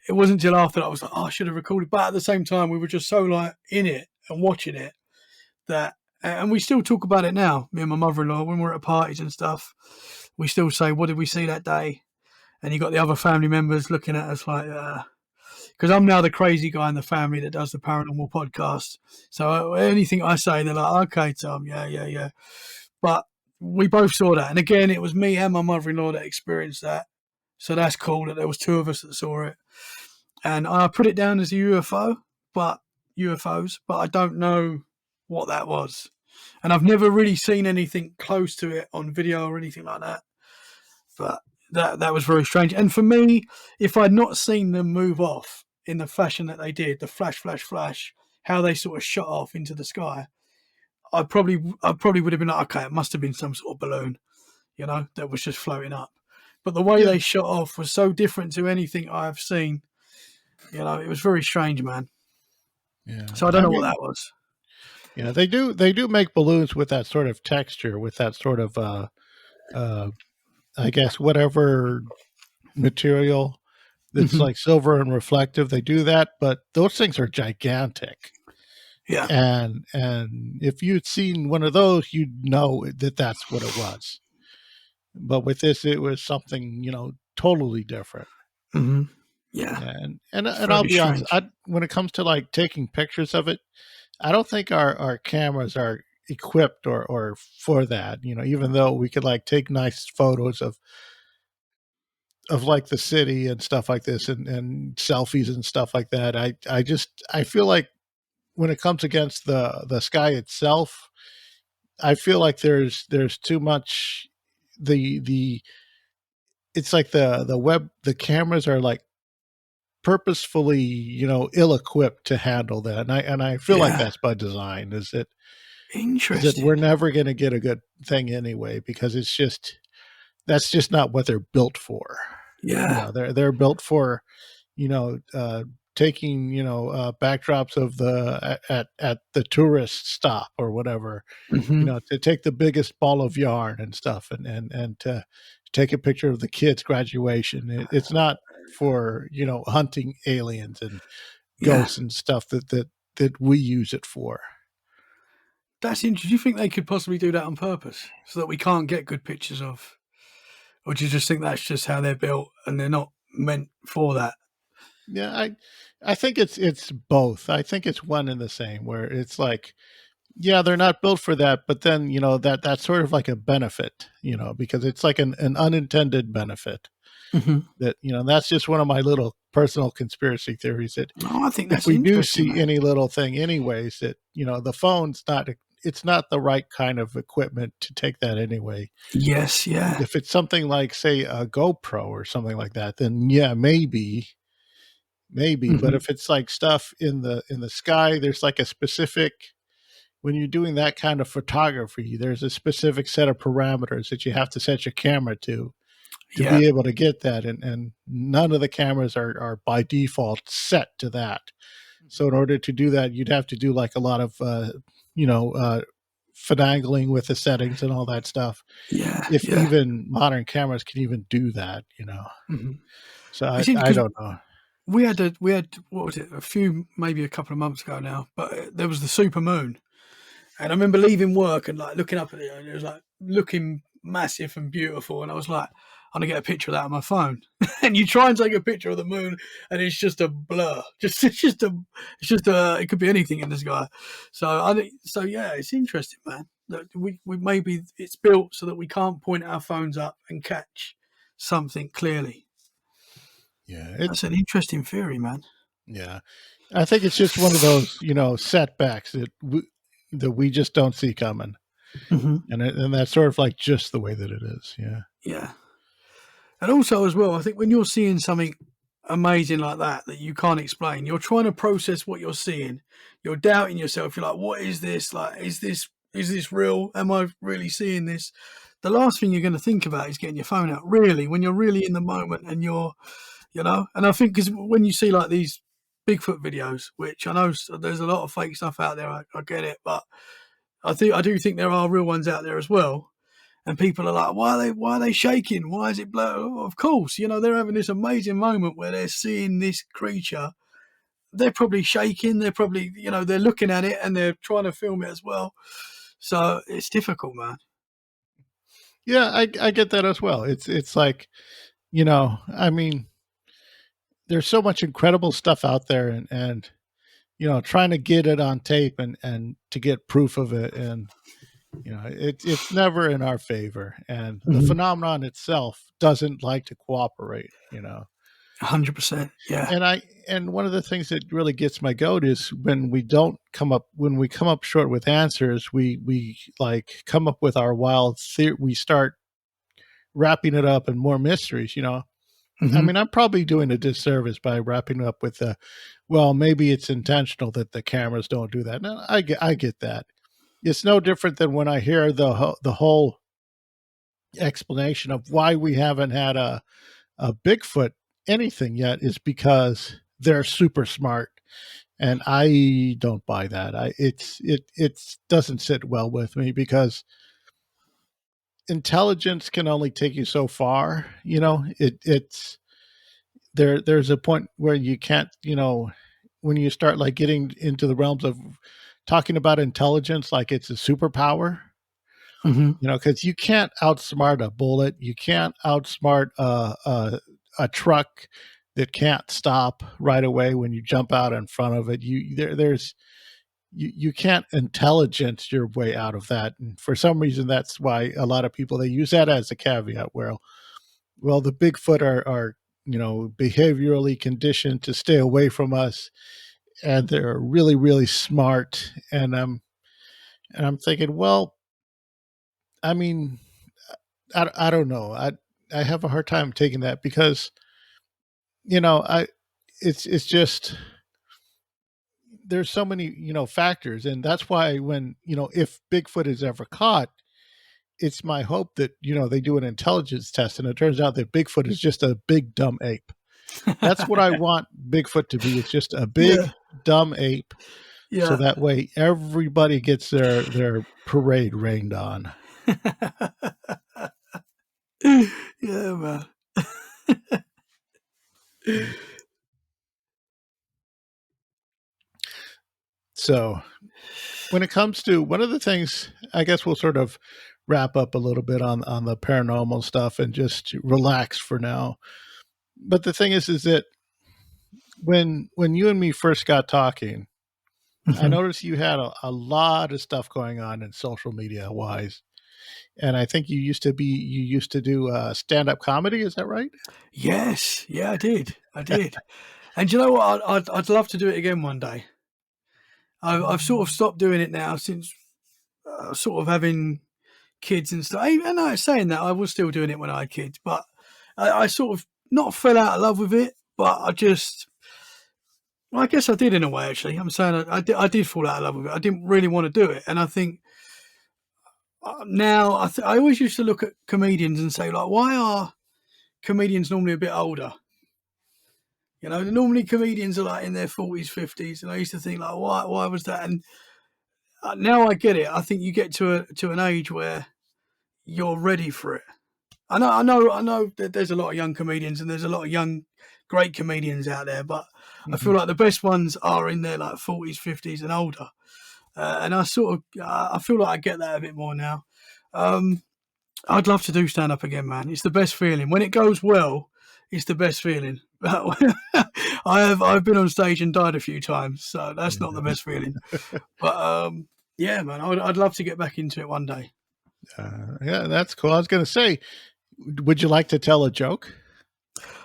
it wasn't until after that I was like, "Oh, I should have recorded." But at the same time, we were just so like in it and watching it that, and we still talk about it now. Me and my mother-in-law, when we're at parties and stuff, we still say, "What did we see that day?" And you got the other family members looking at us like, because I'm now the crazy guy in the family that does the paranormal podcast. So anything I say, they're like, "Okay, Tom, yeah, yeah, yeah." But we both saw that, and again, it was me and my mother-in-law that experienced that. So that's cool that there was two of us that saw it. And I put it down as a UFO, but UFOs, but I don't know what that was. And I've never really seen anything close to it on video or anything like that. But that was very strange. And for me, if I'd not seen them move off in the fashion that they did, the flash, flash, flash, how they sort of shot off into the sky, I probably would have been like, okay, it must have been some sort of balloon, that was just floating up. But the way Yeah, they shot off was so different to anything I've seen. It was very strange, man. yeah. So I don't I know what mean, that was. yeah, they do make balloons with that sort of texture, with that sort of uh, I guess whatever material that's Hmm. like silver and reflective. They do that, but those things are gigantic. Yeah, And if you'd seen one of those, you'd know that that's what it was. But with this, it was something totally different. hmm, yeah, Yeah, and I'll very be honest, strange. when it comes to like taking pictures of it, I don't think our cameras are equipped or for that. Even though we could like take nice photos of like the city and stuff like this, and selfies and stuff like that. I feel like when it comes against the sky itself, I feel like there's too much. The It's like the cameras are like purposefully ill equipped to handle that, and I feel like Yeah, that's by design. Is that we're interesting. never going to get a good thing anyway, because that's just not what they're built for. Yeah. They're built for you know, taking backdrops of at the tourist stop or whatever, Hmm. to take the biggest ball of yarn and stuff, and to take a picture of the kid's graduation. It's not for hunting aliens and Yeah. ghosts and stuff that we use it for. That's interesting. Do you think they could possibly do that on purpose so that we can't get good pictures of? Or do you just think that's just how they're built and they're not meant for that? Yeah, I think it's both. I think it's one and the same, where it's like, yeah, they're not built for that, but then that's sort of like a benefit, because it's like an unintended benefit. Hmm. That that's just one of my little personal conspiracy theories, that Oh, I think if that's we do interesting, see man. any little thing anyways, that the phone's not, it's not the right kind of equipment to take that anyway. Yes, yeah. If it's something like, say, a GoPro or something like that, then yeah, maybe. But Hmm. if it's like stuff in the sky, there's like a specific, when you're doing that kind of photography, there's a specific set of parameters that you have to set your camera to Yeah. be able to get that, and none of the cameras are by default set to that. So in order to do that, you'd have to do like a lot of you know uh, finagling with the settings and all that stuff, Yeah. if Yeah. even modern cameras can even do that. Hmm. So It's I because don't know. we had what was it, maybe a couple of months ago now, but there was the super moon. And I remember leaving work and like looking up at it, and it was like looking massive and beautiful. And I was like, I'm gonna get a picture of that on my phone. And you try and take a picture of the moon, and it's just a blur. It could be anything in the sky. So yeah, it's interesting, man. That we maybe it's built so that we can't point our phones up and catch something clearly. Yeah, That's an interesting theory, man. yeah. I think it's just one of those, setbacks that we just don't see coming, Mm-hmm. and that's sort of like just the way that it is. Yeah. Yeah. And also, as well, I think when you're seeing something amazing like that you can't explain, you're trying to process what you're seeing. You're doubting yourself. You're like, "What is this? Like, is this real? Am I really seeing this?" The last thing you're going to think about is getting your phone out. Really, when you're really in the moment and and I think because when you see like these Bigfoot videos, which I know there's a lot of fake stuff out there, I get it, but I do think there are real ones out there as well. And people are like, why are they shaking? Why is it blurred? Oh, of course, they're having this amazing moment where they're seeing this creature. They're probably shaking. They're probably, they're looking at it and they're trying to film it as well. So it's difficult, man. Yeah, I get that as well. It's like, I mean, there's so much incredible stuff out there, and trying to get it on tape and to get proof of it, and it's never in our favor, and the Mm-hmm. phenomenon itself doesn't like to cooperate. 100%. Yeah. And one of the things that really gets my goat is when we come up short with answers, we like come up with our wild we start wrapping it up in more mysteries. I Mm-hmm. mean, I'm probably doing a disservice by wrapping it up with well, maybe it's intentional that the cameras don't do that. No, I get that. It's no different than when I hear the whole explanation of why we haven't had a Bigfoot anything yet is because they're super smart, and I don't buy that. It doesn't sit well with me because intelligence can only take you so far. It's there's a point where you can't, when you start like getting into the realms of talking about intelligence like it's a superpower, Mm-hmm. because you can't outsmart a bullet, you can't outsmart a truck that can't stop right away when you jump out in front of it. You can't intelligence your way out of that, and for some reason that's why a lot of people they use that as a caveat where, well, the Bigfoot are behaviorally conditioned to stay away from us, and they're really really smart, and I'm thinking, well, I mean, I don't know. I have a hard time taking that because I it's just there's so many factors, and that's why when if Bigfoot is ever caught, it's my hope that they do an intelligence test and it turns out that Bigfoot is just a big dumb ape. That's what I want Bigfoot to be. It's just a big Yeah. dumb ape, so Yeah. that way everybody gets their parade rained on. Yeah, man. So when it comes to one of the things, I guess we'll sort of wrap up a little bit on the paranormal stuff and just relax for now. But the thing is that when you and me first got talking, I Mhm. noticed you had a lot of stuff going on in social media wise, and I think you used to do stand up comedy. Is that right? Yes. Yeah, I did. I did. And you know what? I'd love to do it again one day. I've sort of stopped doing it now since sort of having kids and stuff. And I saying that I was still doing it when I had kids, but I sort of not fell out of love with it, but well, I guess I did in a way. Actually, I'm saying I did fall out of love with it. I didn't really want to do it, and I think now I always used to look at comedians and say like, why are comedians normally a bit older? Normally comedians are like in their 40s, 50s, and I used to think like, why was that? And now I get it. I think you get to an age where you're ready for it. I know that there's a lot of young comedians and there's a lot of young, great comedians out there, but I Hmm. feel like the best ones are in their like 40s, 50s, and older. And I feel like I get that a bit more now. Um, I'd love to do stand up again, man. It's the best feeling when it goes well. It's the best feeling. I've been on stage and died a few times, so that's not the Yeah. best feeling. But yeah, man, I'd love to get back into it one day. Yeah, that's cool. I was going to say, would you like to tell a joke?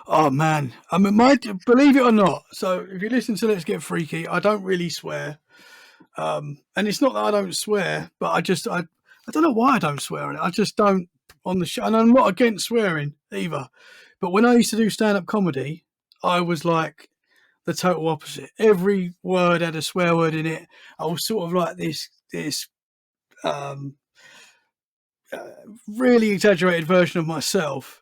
Oh man, I mean, believe it or not. So if you listen to Let's Get Freaky, I don't really swear, and it's not that I don't swear, but I don't know why I don't swear on it. I just don't on the show, and I'm not against swearing either. But when I used to do stand up comedy, I was like the total opposite. Every word had a swear word in it. I was sort of like this um, really exaggerated version of myself.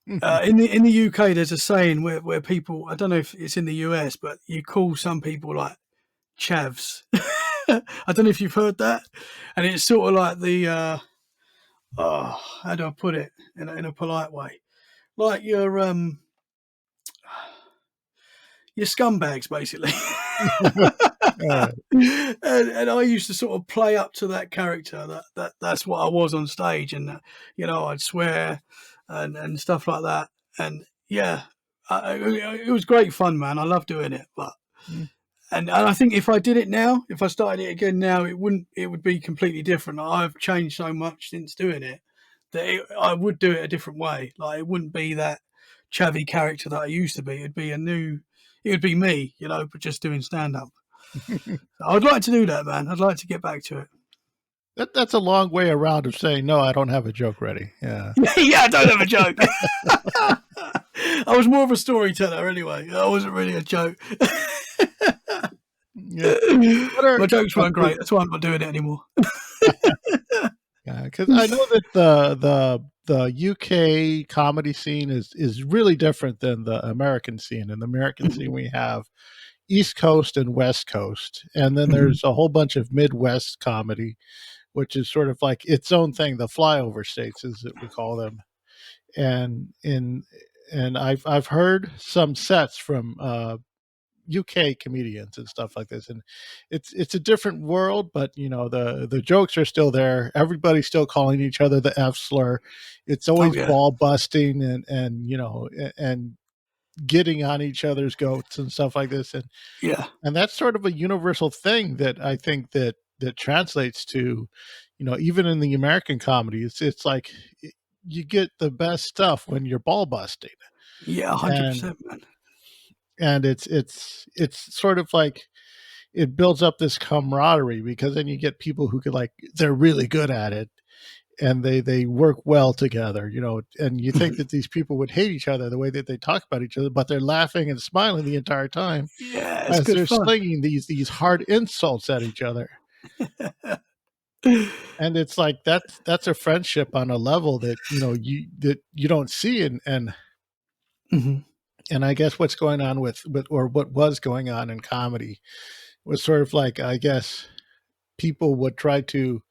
In the UK, there's a saying where people, I don't know if it's in the US, but you call some people like chavs. I don't know if you've heard that, and it's sort of like the how do I put it in a polite way? Like your scumbags, basically. and I used to sort of play up to that character. That's what I was on stage, and I'd swear and stuff like that. And yeah, it was great fun, man. I love doing it, but. And I think if I did it now, if I started it again now, it would be completely different. I've changed so much since doing it that I would do it a different way. Like it wouldn't be that chavvy character that I used to be. It would be me, but just doing stand up. I'd like to do that, man. I'd like to get back to it. That's a long way around of saying, no, I don't have a joke ready. Yeah. Yeah, I don't have a joke. I was more of a storyteller anyway. I wasn't really a joke. Yeah. My jokes weren't great. That's why I'm not doing it anymore. Yeah, because I know that the UK comedy scene is really different than the American scene. In the American scene, we have East Coast and West Coast, and then there's a whole bunch of Midwest comedy, which is sort of like its own thing. The flyover states, as we call them, and I've heard some sets from UK comedians and stuff like this, and it's a different world, but the jokes are still there. Everybody's still calling each other the F slur. It's always ball busting and getting on each other's goats and stuff like this, and that's sort of a universal thing that I think that translates to even in the American comedy. It's like you get the best stuff when you're ball busting. 100%, man. And it's sort of like it builds up this camaraderie, because then you get people who they're really good at it, and they work well together, and you think that these people would hate each other the way that they talk about each other, but they're laughing and smiling the entire time as they're fun. slinging these hard insults at each other. And it's like that's a friendship on a level that you don't see, and I guess what's going on with or what was going on in comedy was sort of like, I guess people would try to,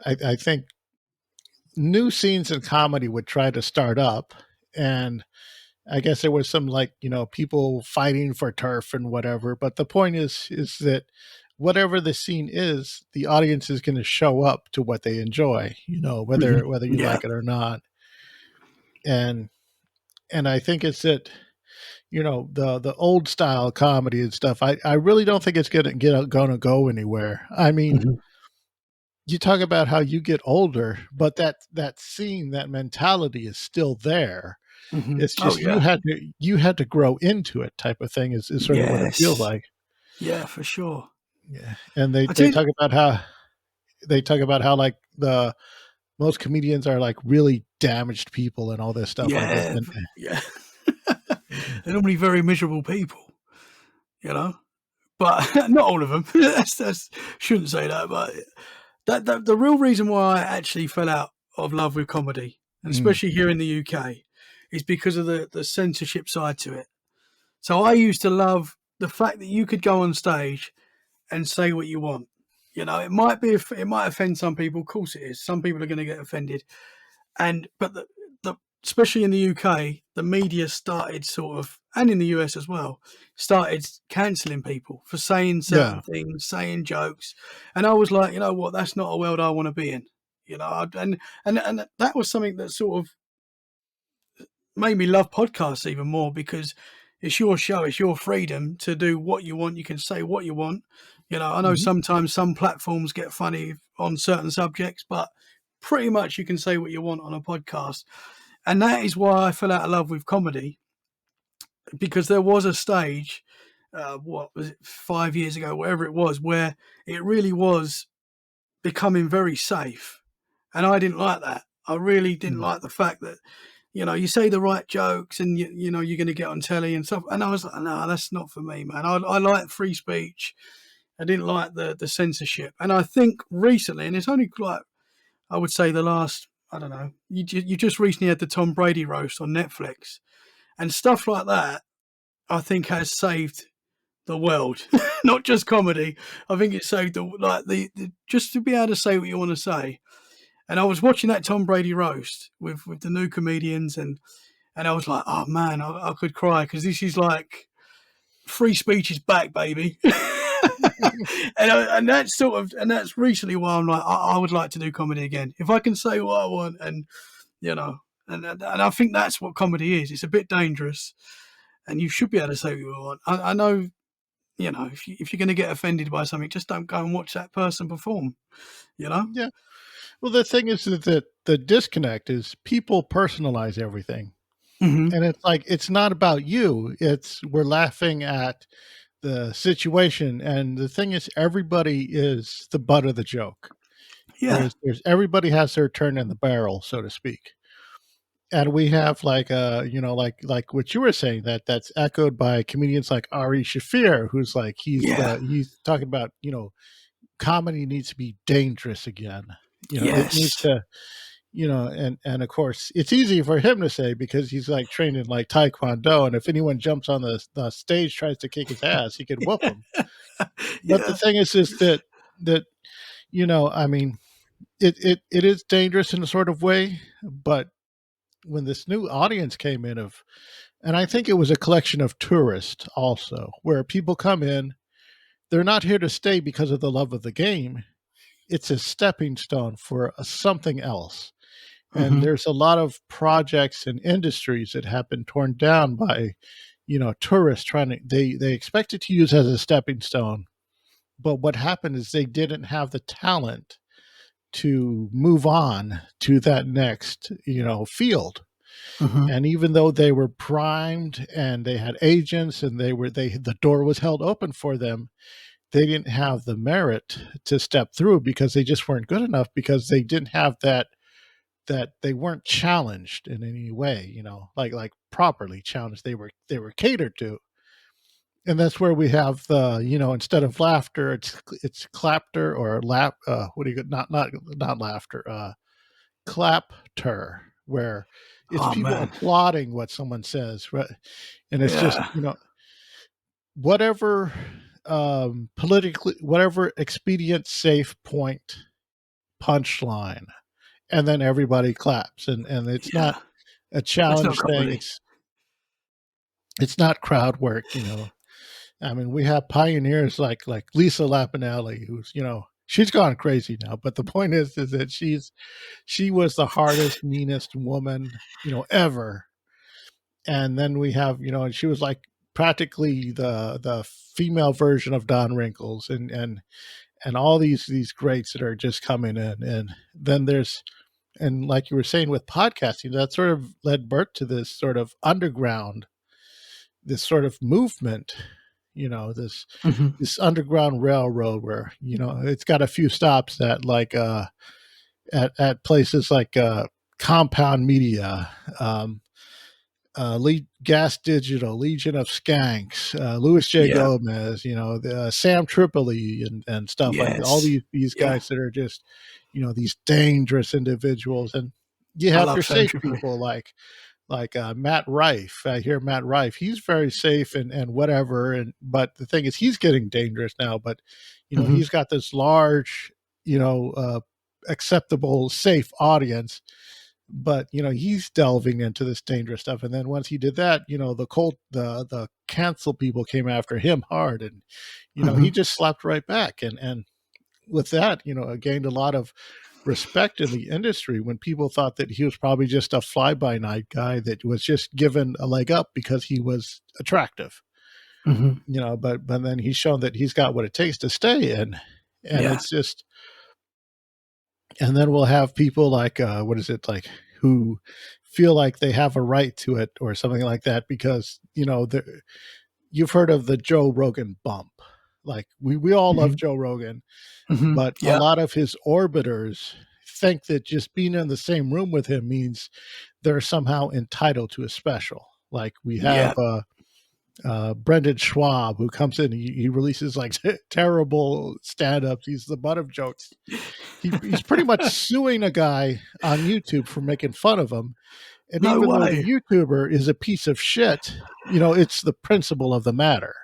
I think new scenes in comedy would try to start up, and I guess there was some people fighting for turf and whatever, but the point is that whatever the scene is, the audience is going to show up to what they enjoy, whether you like it or not. And I think it's that, the old style comedy and stuff, I really don't think it's going to go anywhere. I mean, you talk about how you get older, but that scene, that mentality is still there. It's just you had to grow into it, type of thing is sort of what it feels like. Yeah, for sure. Yeah. And they talk about how like the most comedians are like really damaged people and all this stuff like this. Yeah. They're normally very miserable people, but not all of them. That's shouldn't say that, but that the real reason why I actually fell out of love with comedy, and especially here in the UK, is because of the censorship side to it. So I used to love the fact that you could go on stage and say what you want. It might offend some people. Of course it is. Some people are going to get offended, but especially in the UK, the media started sort of, and in the US as well, started cancelling people for saying certain things, saying jokes. And I was like, you know what, that's not a world I want to be in. And that was something that sort of made me love podcasts even more, because it's your show, it's your freedom to do what you want. You can say what you want. I know Mhm. sometimes some platforms get funny on certain subjects, but pretty much you can say what you want on a podcast. And that is why I fell out of love with comedy, because there was a stage, what was it, 5 years ago, whatever it was, where it really was becoming very safe. And I didn't like that. I really didn't Mm. like the fact that, you say the right jokes and you're going to get on telly and stuff. And I was like, no, that's not for me, man. I like free speech. I didn't like the censorship. And I think recently, and it's only like, I would say the last, I don't know, you just recently had the Tom Brady roast on Netflix, and stuff like that, I think has saved the world, not just comedy. I think it saved the just to be able to say what you want to say. And I was watching that Tom Brady roast with the new comedians, and I was like, oh man, I could cry, because this is like free speech is back, baby. And that's recently why I'm like, I would like to do comedy again if I can say what I want, and you know, and I think that's what comedy is. It's a bit dangerous, and you should be able to say what you want. I know, if you're going to get offended by something, just don't go and watch that person perform. You know. Yeah. Well, the thing is that the disconnect is people personalize everything. Hmm. And it's like it's not about you. It's we're laughing at the situation, and the thing is everybody is the butt of the joke. Yeah. There's everybody has their turn in the barrel, so to speak. And we have like like what you were saying, that's echoed by comedians like Ari Shafir, who's like Yeah. he's talking about, comedy needs to be dangerous again. It needs Yes. to, and of course it's easy for him to say because he's like trained in like taekwondo, and if anyone jumps on the stage, tries to kick his ass, he could whoop him. But the Yeah. thing is that I mean, it is dangerous in a sort of way. But when this new audience came in of, and I think it was a collection of tourists also, where people come in, they're not here to stay because of the love of the game. It's a stepping stone for something else. And Hmm. there's a lot of projects and industries that have been torn down by, tourists trying to, they expected to use as a stepping stone. But what happened is they didn't have the talent to move on to that next, field. Hmm. And even though they were primed and they had agents and the door was held open for them, they didn't have the merit to step through because they just weren't good enough, because they didn't have that they weren't challenged in any way, like properly challenged. They were catered to. And that's where we have the, instead of laughter, it's clapter or lap, what do you got, not laughter, clapter, where it's Oh people man. applauding what someone says, right? And it's just, Yeah. whatever, politically, whatever expedient, safe point, punchline, and then everybody claps, and it's not Yeah. a That's not challenge thing. comedy. It's not crowd work. I mean, we have pioneers like Lisa Lapinelli, who's, she's gone crazy now. But the point is that she was the hardest, meanest woman, ever. And then we have, and she was like practically the female version of Don Rinkles, and all these greats that are just coming in. And then there's, and like you were saying with podcasting, that sort of led birth to this sort of underground, this sort of movement, this Hmm. underground railroad where, it's got a few stops at like at places like Compound Media, Gas Digital, Legion of Skanks, Louis J. Yeah. Gomez, Sam Tripoli, and stuff like that. All Yes. these Yeah. guys that are just, these dangerous individuals. And you I have love your Sam safe Tripoli. people like Matt Rife. I hear Matt Rife. He's very safe and whatever. And but the thing is, he's getting dangerous now. But Hmm. he's got this large, acceptable, safe audience. But he's delving into this dangerous stuff. And then once he did that, the cancel people came after him hard, and Hmm. he just slapped right back. And with that, gained a lot of respect in the industry when people thought that he was probably just a fly-by-night guy that was just given a leg up because he was attractive, Hmm. but then he's shown that he's got what it takes to stay in. And Yeah. it's just, and then we'll have people like, what is it, like, who feel like they have a right to it or something like that because, you've heard of the Joe Rogan bump. Like, we all love Hmm. Joe Rogan, Hmm. but a Yeah. lot of his orbiters think that just being in the same room with him means they're somehow entitled to a special. Like, we have Yeah. Brendan Schwab, who comes in, he releases like terrible stand-ups. He's the butt of jokes. He's pretty much suing a guy on YouTube for making fun of him. And No even though the way. YouTuber is a piece of shit, it's the principle of the matter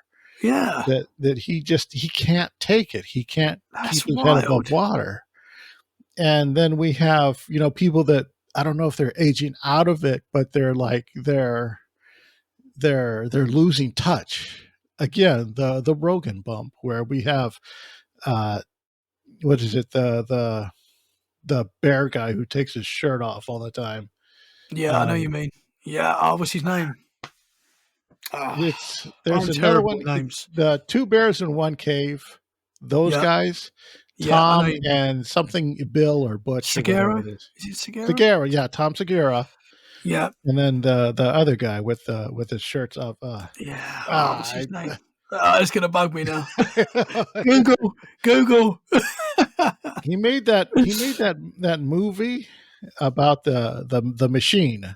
Yeah. that he can't take it. He can't keep That's his head above wild. water. And then we have, people that I don't know if they're aging out of it, but they're like they're losing touch. Again, the Rogan bump where we have uh what is it, the bear guy who takes his shirt off all the time. Yeah, I know Um you mean. Yeah. Oh, what's his name? Oh, there's I'm another terrible one, at names. the two bears in one cave, those Yeah. guys, Yeah, I know Tom you mean. and something Bill or Butch or whatever Segura? it is. Is it Segura? Segura, yeah, Tom Segura. Yeah. And then the other guy with his shirts off. Yeah. Oh, what's Ah, his name? Oh, it's gonna bug me now. I, Google. Google. he made that movie about the machine,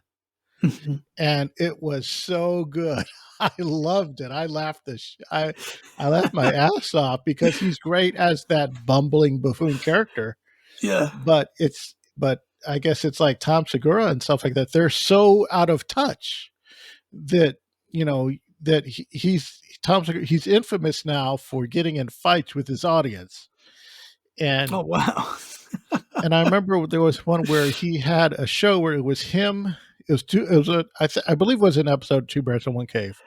and it was so good. I loved it. I laughed I laughed my ass off because he's great as that bumbling buffoon character. Yeah. But I guess it's like Tom Segura and stuff like that. They're so out of touch that you know that he's Tom Segura. He's infamous now for getting in fights with his audience. Oh And wow. and I remember there was one where he had a show where it was him. It was two. It was I believe it was an episode Two Bears in One Cave,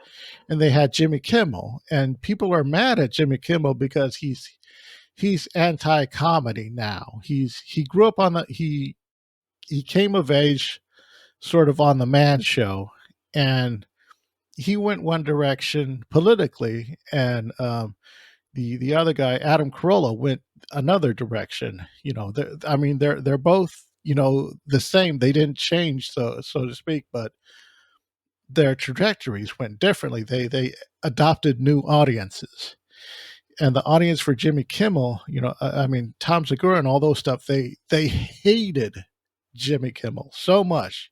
and they had Jimmy Kimmel, and people are mad at Jimmy Kimmel because he's anti-comedy now. He grew up on he came of age sort of on the Man Show, and he went one direction politically, and the other guy, Adam Carolla, went another direction. I mean, they're both the same. They didn't change, so to speak, but their trajectories went differently. They adopted new audiences, and the audience for Jimmy Kimmel, I mean, Tom Segura and all those stuff, they hated Jimmy Kimmel so much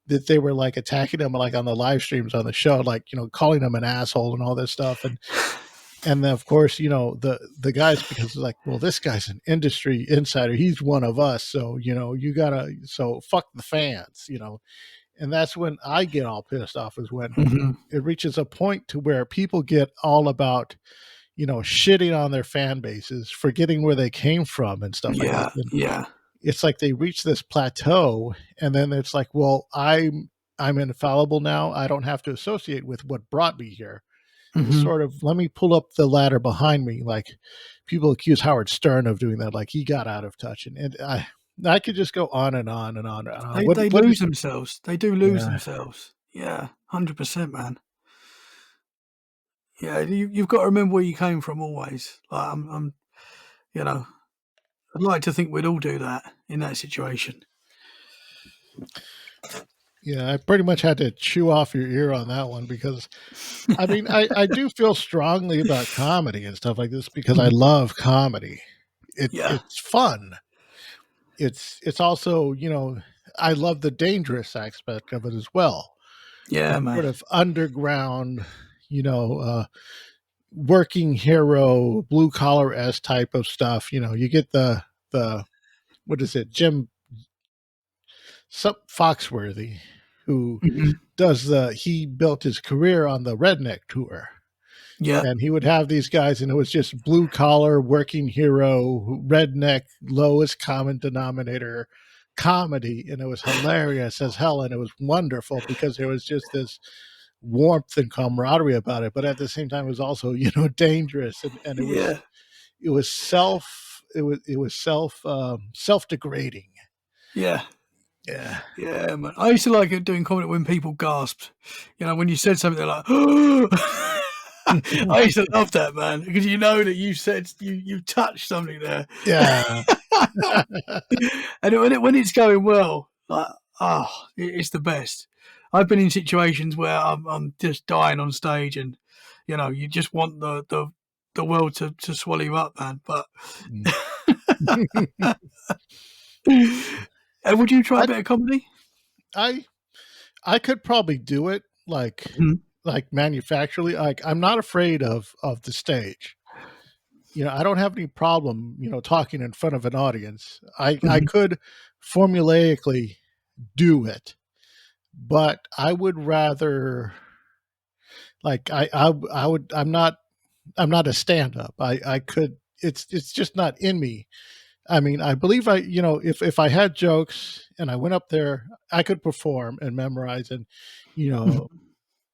that they were like attacking him like on the live streams on the show, like calling him an asshole and all this stuff. And then of course the guys, because it's like, well, this guy's an industry insider, he's one of us, so you gotta, so fuck the fans. And that's when I get all pissed off, is when Hmm. it reaches a point to where people get all about shitting on their fan bases, forgetting where they came from and stuff like that. Yeah. And Yeah. it's like they reach this plateau, and then it's like, well, I'm infallible now. I don't have to associate with what brought me here. It's Hmm. sort of, let me pull up the ladder behind me. Like, people accuse Howard Stern of doing that, like he got out of touch, and I could just go on and on and on and on. They What lose themselves. They do lose Yeah. themselves. Yeah. 100%, man. Yeah. You've got to remember where you came from always. Like I'm. You know. I'd like to think we'd all do that in that situation. Yeah, I pretty much had to chew off your ear on that one because, I mean, I do feel strongly about comedy and stuff like this because I love comedy. Yeah. It's fun. It's also, I love the dangerous aspect of it as well. Yeah, It's man. sort of underground, you know, uh, working hero, blue collar s type of stuff. You get the what is it, Jim Foxworthy, who Hmm. he built his career on the Redneck Tour. Yeah. And he would have these guys, and it was just blue collar, working hero, redneck, lowest common denominator comedy. And it was hilarious as hell. And it was wonderful because there was just this warmth and camaraderie about it. But at the same time, it was also, dangerous. And Yeah. it was self self degrading. Yeah. Yeah. Yeah, man. I used to like it doing comedy when people gasped. You know, when you said something, they're like, I used to love that, man, because you know that you said you touched something there. Yeah. And when it's going well, like, it's the best. I've been in situations where I'm just dying on stage, and you know, you just want the world to swallow you up, man. But and would you try a I bit of comedy? I I could probably do it Mhm. like manufacturally. Like I'm not afraid of the stage. I don't have any problem, talking in front of an audience. I Mhm. could formulaically do it, but I would rather like I would I'm not a stand up. I could it's just not in me. I mean, I believe if I had jokes and I went up there, I could perform and memorize and you Mhm. know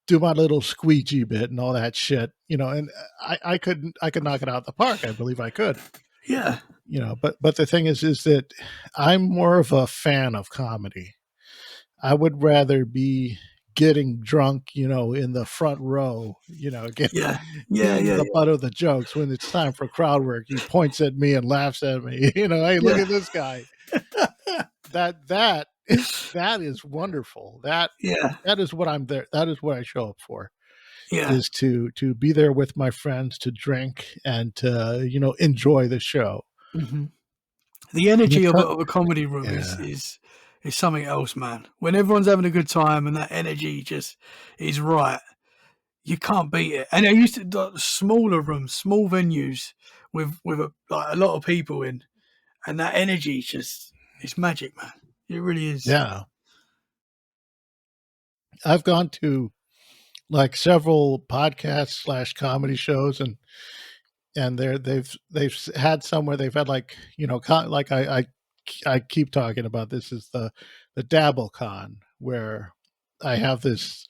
do my little squeegee bit and all that shit, and I could knock it out of the park. I believe I could, Yeah. but the thing is that I'm more of a fan of comedy. I would rather be getting drunk, in the front row, Yeah. Yeah. being Yeah. the butt of the jokes. When it's time for crowd work, he points at me and laughs at me. Hey, look Yeah. at this guy. That that is wonderful. Yeah. That is what I'm there. That is what I show up for. Yeah. Is to be there with my friends, to drink and to enjoy the show. Mhm. The And energy it's of kind a comedy room is yeah, is something else, man. When everyone's having a good time and that energy just is right, you can't beat it. And I used to like, smaller rooms, small venues with a lot of people in, and that energy is just it's magic, man. It really is. yeah. I've gone to like several podcasts slash comedy shows, and they've had some where they've had like like I keep talking about this is the Dabble Con, where I have this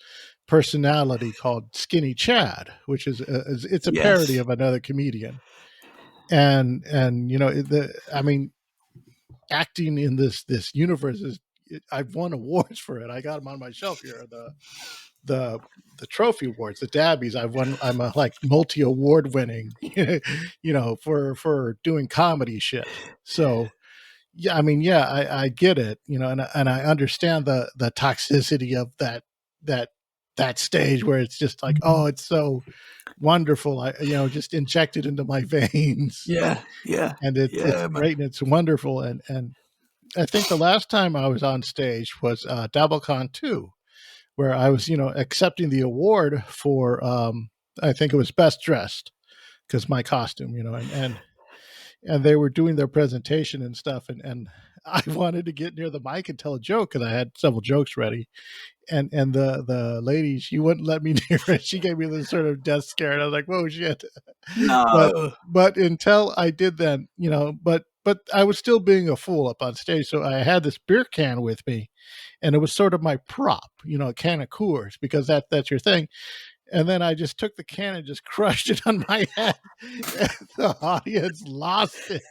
personality called Skinny Chad, which it's a parody Yes. of another comedian, and I mean, acting in this universe is I've won awards for it. I got them on my shelf here. The the trophy awards, the Dabbies. I'm a like multi award winning, for doing comedy shit. So yeah, I mean, yeah, I get it, and I understand the toxicity of that that stage where it's just like, oh, Mhm. it's so wonderful. I just injected into my veins, Yeah. Yeah. and it's Yeah, man. great and it's wonderful. And I think the last time I was on stage was DabbleCon 2, where I was, accepting the award for, I think it was best dressed because my costume, and they were doing their presentation and stuff, and I wanted to get near the mic and tell a joke because I had several jokes ready, and the lady, she wouldn't let me near it. She gave me this sort of death scare, and I was like, "Whoa, shit!" but No. but until I did that, but I was still being a fool up on stage, so I had this beer can with me, and it was sort of my prop, a can of Coors, because that's your thing. And then I just took the can and just crushed it on my head, and the audience lost it.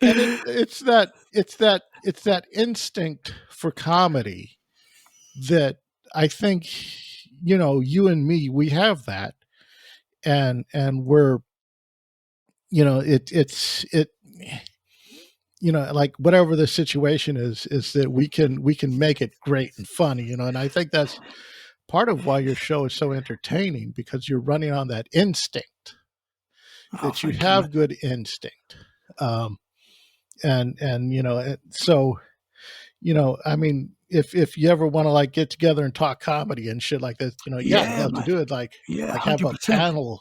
And it's that instinct for comedy that I think you and me, we have that, and we're it like whatever the situation is that we can make it great and funny, and I think that's part of why your show is so entertaining, because you're running on that instinct, Oh, that you thank you, man. have good instinct. um and so I mean, if you ever want to like get together and talk comedy and shit like this, yeah, I'd Yeah, love to man. do it, Yeah, like have a 100%.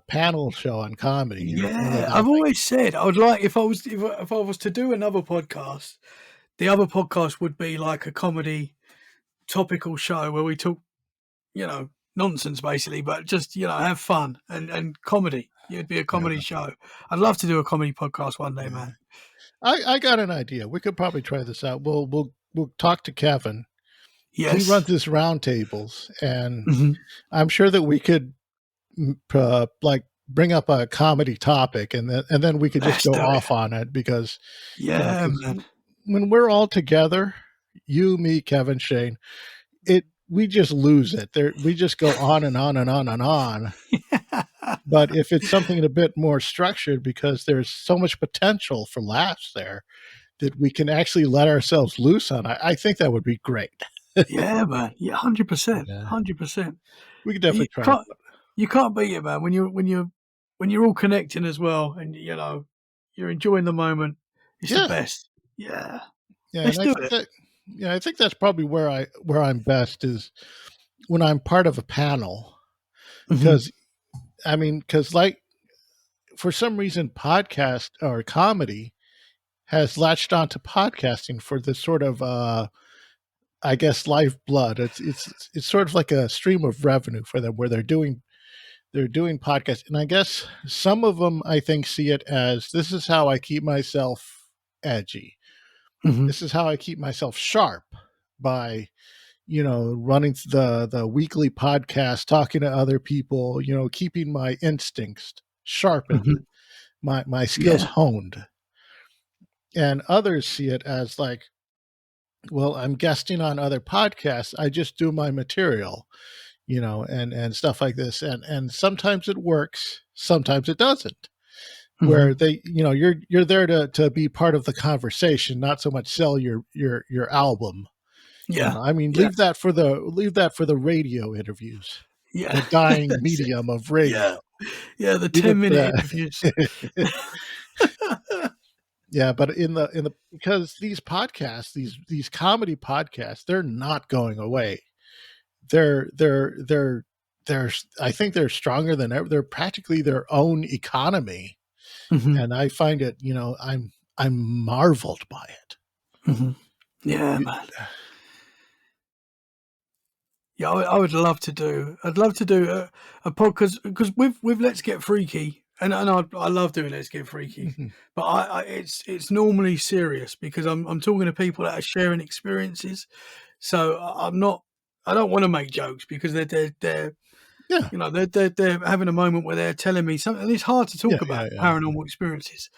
panel show on comedy, one of Yeah, those I've like always said I would like if I was to do another podcast, the other podcast would be like a comedy topical show where we talk, nonsense basically, but just have fun and comedy. It'd be a comedy yeah. show. I'd love to do a comedy podcast one day, Yeah. man. I got an idea. We could probably try this out. We'll talk to Kevin. He runs Yes. this roundtables, and Mhm. I'm sure that we could like bring up a comedy topic, and then we could just Let's go do it. off on it because Yeah, 'cause man. when we're all together, you, me, Kevin, Shane, we just lose it. We just go on and on and on and on. But if it's something a bit more structured, because there's so much potential for laughs there that we can actually let ourselves loose on, I think that would be great. Yeah, man. Yeah, 100%. Yeah. 100%. We could You definitely try can't that. you can't beat it, man. When you're all connecting as well, and you're enjoying the moment. It's the Yeah. best. Yeah, Yeah, let's and do it. I think that's probably where I'm best is when I'm part of a panel. Hmm. Because like for some reason, podcast or comedy has latched onto podcasting for this sort of I guess lifeblood. It's sort of like a stream of revenue for them where they're doing podcasts, and I guess some of them I think see it as, this is how I keep myself edgy. Hmm. This is how I keep myself sharp by running the weekly podcast, talking to other people, keeping my instincts sharpened, Hmm. my skills Yeah. honed. And others see it as like, well, I'm guesting on other podcasts. I just do my material, and stuff like this. And sometimes it works, sometimes it doesn't. Hmm. Where you're there to be part of the conversation, not so much sell your album. Yeah. I mean, Yeah. leave that for the radio interviews, Yeah. the dying That's it. medium of Yeah. radio. Yeah. The Leave it 10-minute for interviews. that. Yeah, but in the because these podcasts, these comedy podcasts, they're not going away. They're I think they're stronger than ever. They're practically their own economy, Hmm. and I find it. I'm marveled by it. Hmm. Yeah, You- man. Yeah, I would love to do. I'd love to do a podcast because with Let's Get Freaky, and I love doing Let's Get Freaky, Mhm. but it's normally serious because I'm talking to people that are sharing experiences. So I'm not. I don't want to make jokes because they're Yeah, they're having a moment where they're telling me something. And it's hard to yeah, talk yeah, about yeah. paranormal experiences.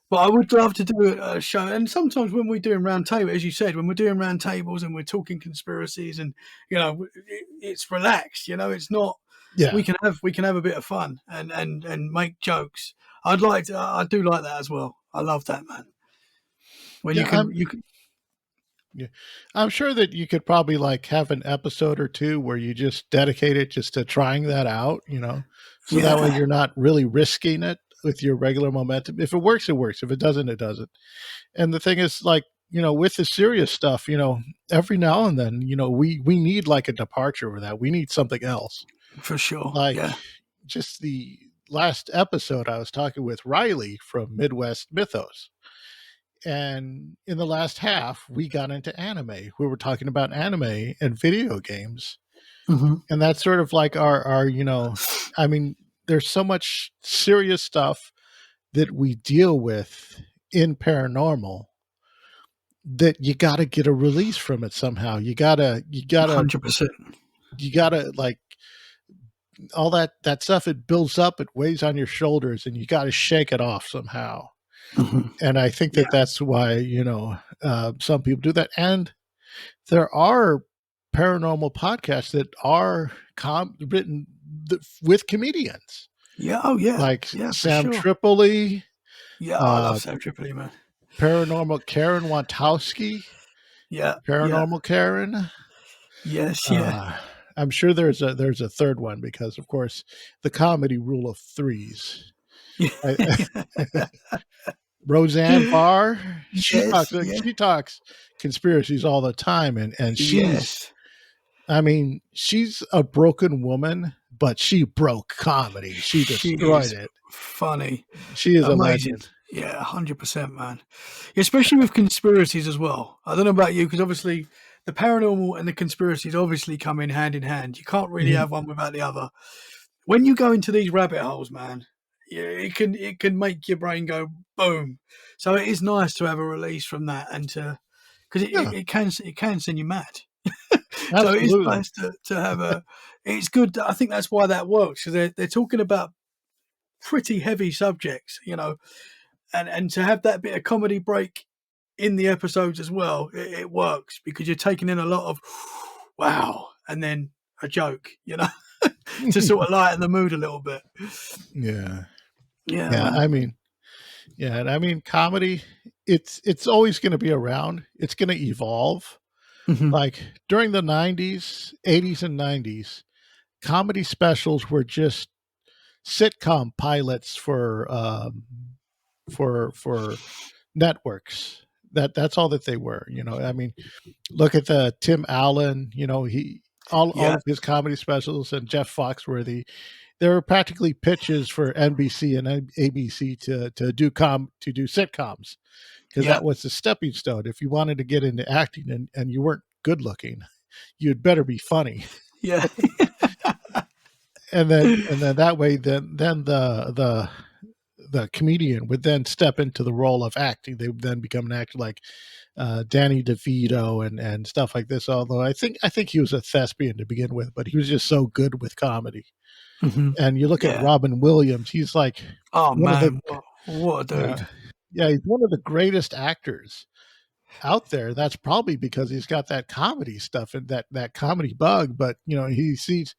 But I would love to do a show, and sometimes when we're doing round table, as you said, when we're doing round tables and we're talking conspiracies, and it's relaxed. It's not. Yeah. We can have a bit of fun and make jokes. I'd like to. I do like that as well. I love that, man. When Yeah, you can. yeah. I'm sure that you could probably like have an episode or two where you just dedicate it just to trying that out, so that way Yeah, you're not really risking it with your regular momentum. If it works, it works. If it doesn't, it doesn't. And the thing is, like, with the serious stuff, every now and then, we need like a departure for that. We need something else. for sure. Like Yeah. just the last episode, I was talking with Riley from Midwest Mythos. And in the last half, we got into anime. We were talking about anime and video games. Hmm. And that's sort of like our I mean, there's so much serious stuff that we deal with in paranormal that you got to get a release from it somehow. You got to 100%. like all that stuff, it builds up, it weighs on your shoulders, and you got to shake it off somehow. Hmm. And I think that Yeah. that's why some people do that. And there are paranormal podcasts that are written with comedians, Yeah. Oh, yeah. like Yeah, for Sam sure. Tripoli, Yeah, I love uh, Sam Tripoli, man. paranormal Karen Wantowski, Yeah. Yeah. paranormal Karen. Yes. Yeah. Uh, I'm sure there's a third one because, of course, the comedy rule of threes. I, Roseanne Barr, she talks Yes. Yeah. she talks conspiracies all the time, and Yes. she's a broken woman, but she broke comedy. She She destroyed is it. funny. She is a Amazing. legend. Yeah, 100%, man. Especially with conspiracies as well. I don't know about you, because obviously the paranormal and the conspiracies obviously come in hand in hand. You can't really Mhm. have one without the other. When you go into these rabbit holes, man, yeah, it can make your brain go boom. So it is nice to have a release from that, and to because Yeah, it can send you mad. So it is absolutely. nice to have a. It's good. I think that's why that works, because they're talking about pretty heavy subjects, and to have that bit of comedy break in the episodes as well, it works because you're taking in a lot of wow, and then a joke, to sort of lighten the mood a little bit. Yeah. Yeah, Yeah. man. And I mean, comedy, it's always going to be around. It's going to evolve. Mhm. Like during the 90s, 80s and 90s, comedy specials were just sitcom pilots for networks. That's all that they were. I mean, look at the Tim Allen. He all Yeah, of his comedy specials, and Jeff Foxworthy. They were practically pitches for NBC and ABC to do sitcoms, because yeah, that was the stepping stone. If you wanted to get into acting and you weren't good looking, you'd better be funny. yeah. And then that way, then the comedian would then step into the role of acting. They would then become an actor like Danny DeVito and stuff like this. Although I think he was a thespian to begin with, but he was just so good with comedy. Mhm. And you look at Yeah. Robin Williams; he's like Oh one of the man, what a dude! he's one of the greatest actors out there. That's probably because he's got that comedy stuff and that comedy bug. But he sees,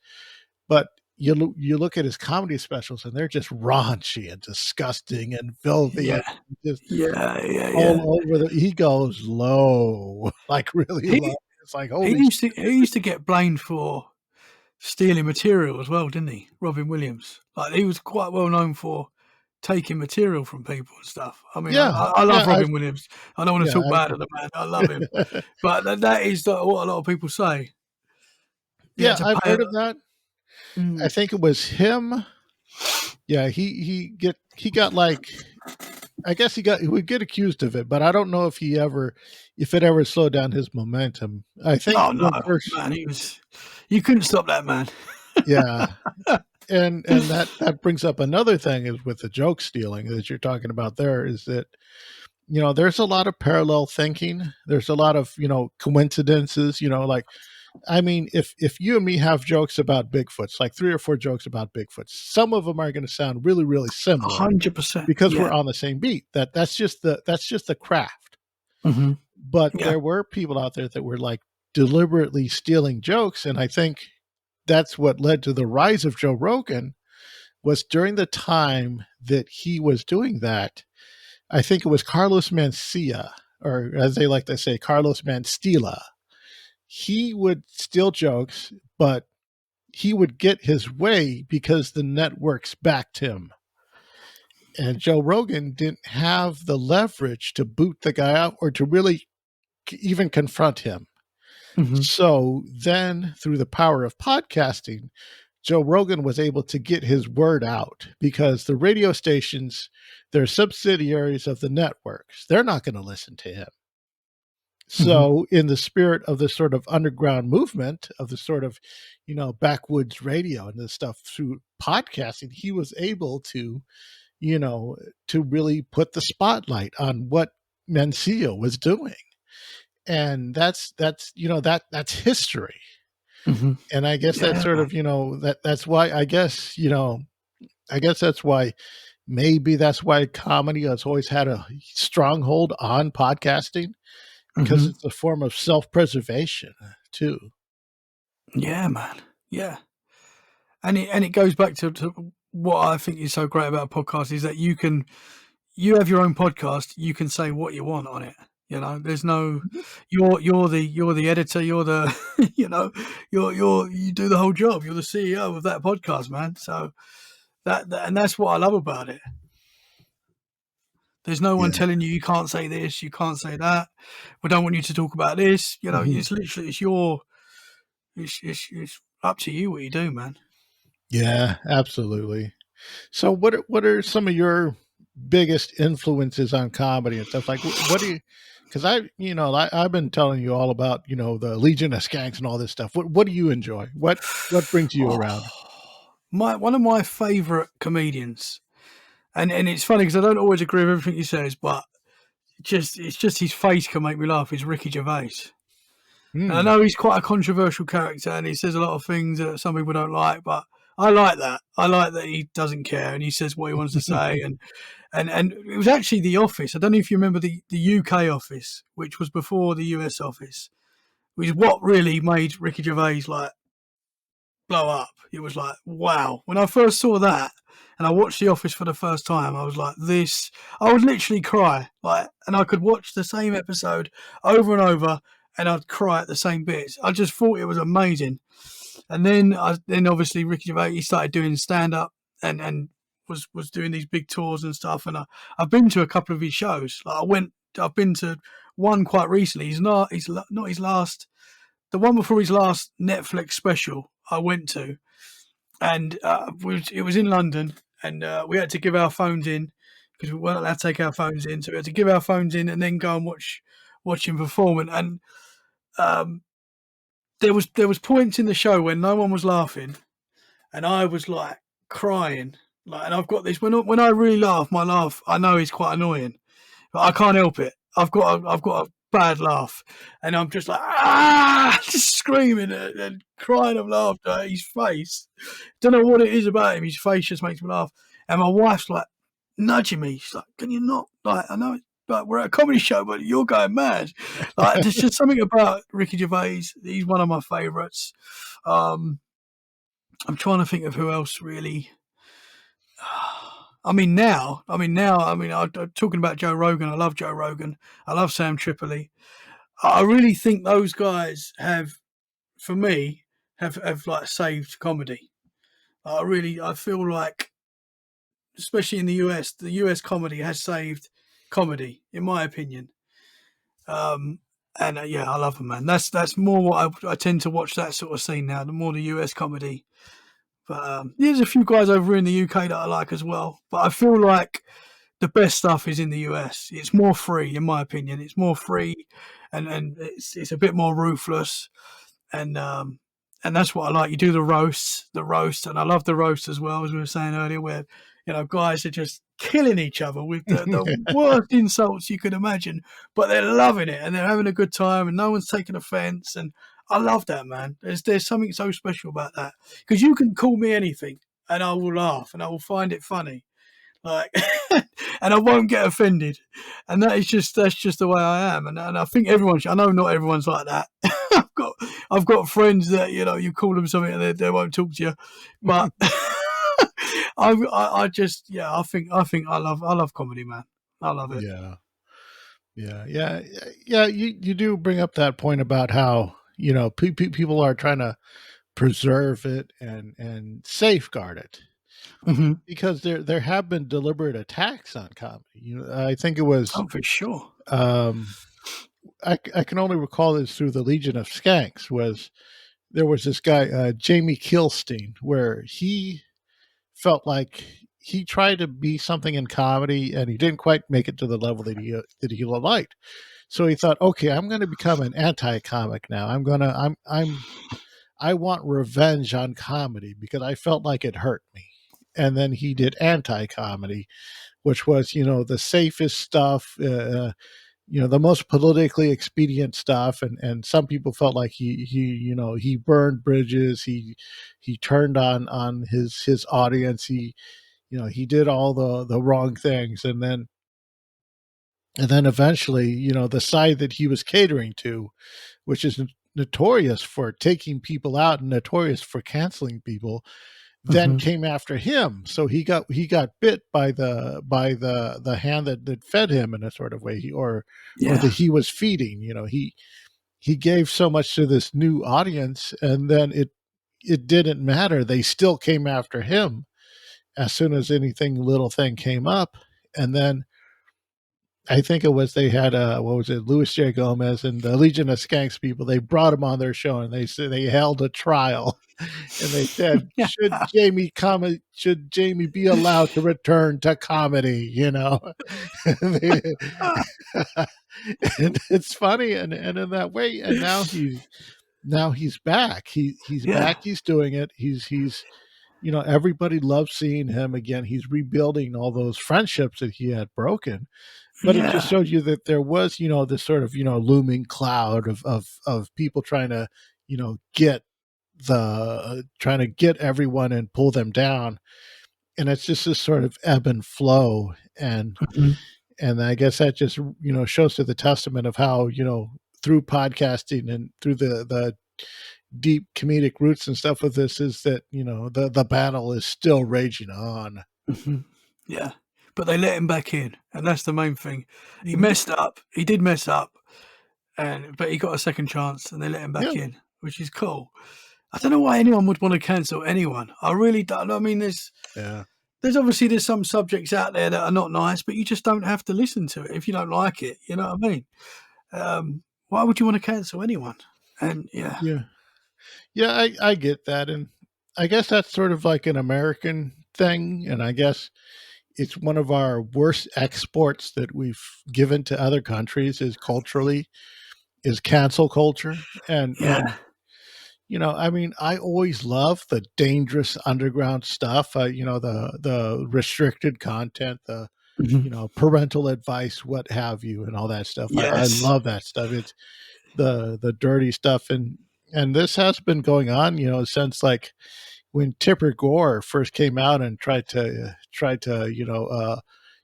but you look at his comedy specials and they're just raunchy and disgusting and filthy Yeah, and just yeah. all over he goes low, like really He low. It's like he holy used to he used to get blamed for stealing material as well, didn't he? Robin Williams, like he was quite well known for taking material from people and stuff. I mean, yeah, I love yeah, Robin Williams. I don't want to yeah, talk I bad of the man. I love him, but that is what a lot of people say. He had yeah, to I've pay. heard of that. I Mm, think it was him. Yeah, he got like, I guess he would get accused of it, but I don't know if it ever slowed down his momentum. I think oh no, when first, man, he was. You couldn't stop that man. yeah, and that brings up another thing is with the joke stealing that you're talking about. There is that there's a lot of parallel thinking. There's a lot of coincidences. Like, I mean, if you and me have jokes about Bigfoots, like 3 or 4 jokes about Bigfoots, some of them are going to sound really, really similar 100%. because Yeah. we're on the same beat. That's just the craft. Hmm. But Yeah. there were people out there that were like deliberately stealing jokes, and I think that's what led to the rise of Joe Rogan. Was during the time that he was doing that, I think it was Carlos Mencia, or as they like to say, Carlos Manstila. He would steal jokes, but he would get his way because the networks backed him. And Joe Rogan didn't have the leverage to boot the guy out or to really even confront him. Hmm. So then, through the power of podcasting, Joe Rogan was able to get his word out because the radio stations, they're subsidiaries of the networks. They're not going to listen to him. So, in the spirit of this sort of underground movement of the sort of, backwoods radio and this stuff through podcasting, he was able to, to really put the spotlight on what Mencia was doing. And that's history. Hmm. And I guess that's Yeah, sort man. of, that's why I guess that's why maybe that's why comedy has always had a stronghold on podcasting because Hmm. it's a form of self-preservation too. Yeah, man. Yeah. And it goes back to what I think is so great about a podcast is that you have your own podcast, you can say what you want on it. There's no you're the editor, you're the you do the whole job. You're the CEO of that podcast, man. So and that's what I love about it. There's no one Yeah. telling you can't say this, you can't say that. We don't want you to talk about this. Mhm. It's literally it's up to you what you do, man. Yeah, absolutely. So what are some of your biggest influences on comedy and stuff like what do you because I've been telling you all about the Legion of Skanks and all this stuff. What do you enjoy? What brings you Oh, around? one of my favourite comedians, and it's funny because I don't always agree with everything he says, but it's just his face can make me laugh. Is Ricky Gervais. And I Hmm. know he's quite a controversial character, and he says a lot of things that some people don't like, but I like that. I like that he doesn't care and he says what he wants to say. And it was actually The Office. I don't know if you remember the UK office, which was before the US office, which is what really made Ricky Gervais like blow up. It was like, wow. When I first saw that and I watched The Office for the first time, I was like, this. I would literally cry, like, and I could watch the same episode over and over, and I'd cry at the same bits. I just thought it was amazing. And then obviously Ricky Gervais he started doing stand up and was doing these big tours and stuff. And I've been to a couple of his shows. I've been to one quite recently. He's not his last. The one before his last Netflix special I went to, and it was in London, and we had to give our phones in because we weren't allowed to take our phones in, so we had to give our phones in and then go and watch him perform. And um, there was points in the show when no one was laughing, and I was like crying. Like, and I've got this when I really laugh, my laugh I know is quite annoying, but I can't help it. I've got a bad laugh, and I'm just like just screaming and crying of laughter at his face. Don't know what it is about him. His face just makes me laugh. And my wife's like nudging me. She's like, "Can you not? Like, I know, but we're at a comedy show, but you're going mad." Like, there's just something about Ricky Gervais. He's one of my favourites. I'm trying to think of who else really. I'm talking about Joe Rogan. I love Joe Rogan. I love Sam Tripoli. I really think those guys have, for me, have like saved comedy. I feel like, especially in the US comedy has saved comedy, in my opinion. And yeah, I love them, man. That's more what I tend to watch that sort of scene now. The more the US comedy. But there's a few guys over in the UK that I like as well. But I feel like the best stuff is in the US. It's more free, in my opinion. It's more free, and it's a bit more ruthless, and that's what I like. You do the roast, and I love the roast as well, as we were saying earlier, where guys are just killing each other with the worst insults you could imagine, but they're loving it and they're having a good time, and no one's taking offence. And I love that, man. There's something so special about that because you can call me anything, and I will laugh and I will find it funny, like, and I won't get offended, and that's just the way I am, and I think I know not everyone's like that. I've got friends that you call them something and they won't talk to you, but I just I think I love comedy, man. I love it. Yeah. Yeah. You do bring up that point about how people are trying to preserve it and safeguard it Mm-hmm. because there have been deliberate attacks on comedy. I think it was Oh, for sure. um, I can only recall this through the Legion of Skanks. There was this guy Jamie Kilstein where he felt like he tried to be something in comedy and he didn't quite make it to the level that he liked. So he thought, okay, I'm going to become an anti-comic now. I want revenge on comedy because I felt like it hurt me. And then he did anti-comedy, which was, the safest stuff, the most politically expedient stuff. And some people felt like he burned bridges. He turned on his audience. He did all the wrong things. And then eventually, the side that he was catering to, which is notorious for taking people out and notorious for canceling people, then Mm-hmm. came after him. So he got bit by the hand that fed him in a sort of way, or that Yeah. he was feeding. He gave so much to this new audience, and then it didn't matter. They still came after him as soon as anything little thing came up, and then I think it was they had what was it, Louis J. Gomez and the Legion of Skanks people. They brought him on their show and they said they held a trial, and they said, Yeah. should Jamie be allowed to return to comedy? And it's funny, and in that way, and now he's back. He's Yeah. back. He's doing it. He's everybody loves seeing him again. He's rebuilding all those friendships that he had broken, but it just Yeah. showed you that there was, this sort of, looming cloud of people trying to, get the trying to get everyone and pull them down, and it's just this sort of ebb and flow, Mhm. and I guess that just shows to the testament of how through podcasting and through the deep comedic roots and stuff of this is that the battle is still raging on. Mhm. Yeah, but they let him back in, and that's the main thing. He Mhm. messed up. He did mess up, but he got a second chance, and they let him Yeah, back in, which is cool. I don't know why anyone would want to cancel anyone. I really don't. I mean, yeah, there's some subjects out there that are not nice, but you just don't have to listen to it if you don't like it. You know what I mean? Why would you want to cancel anyone? And yeah. yeah, yeah. I get that, and I guess that's sort of like an American thing, and I guess it's one of our worst exports that we've given to other countries is culturally is cancel culture, and Yeah. I mean, I always love the dangerous underground stuff, the restricted content, the Mhm. parental advice, what have you, and all that stuff. I Yes. love that stuff. It's the dirty stuff, and this has been going on, since like when Tipper Gore first came out and tried to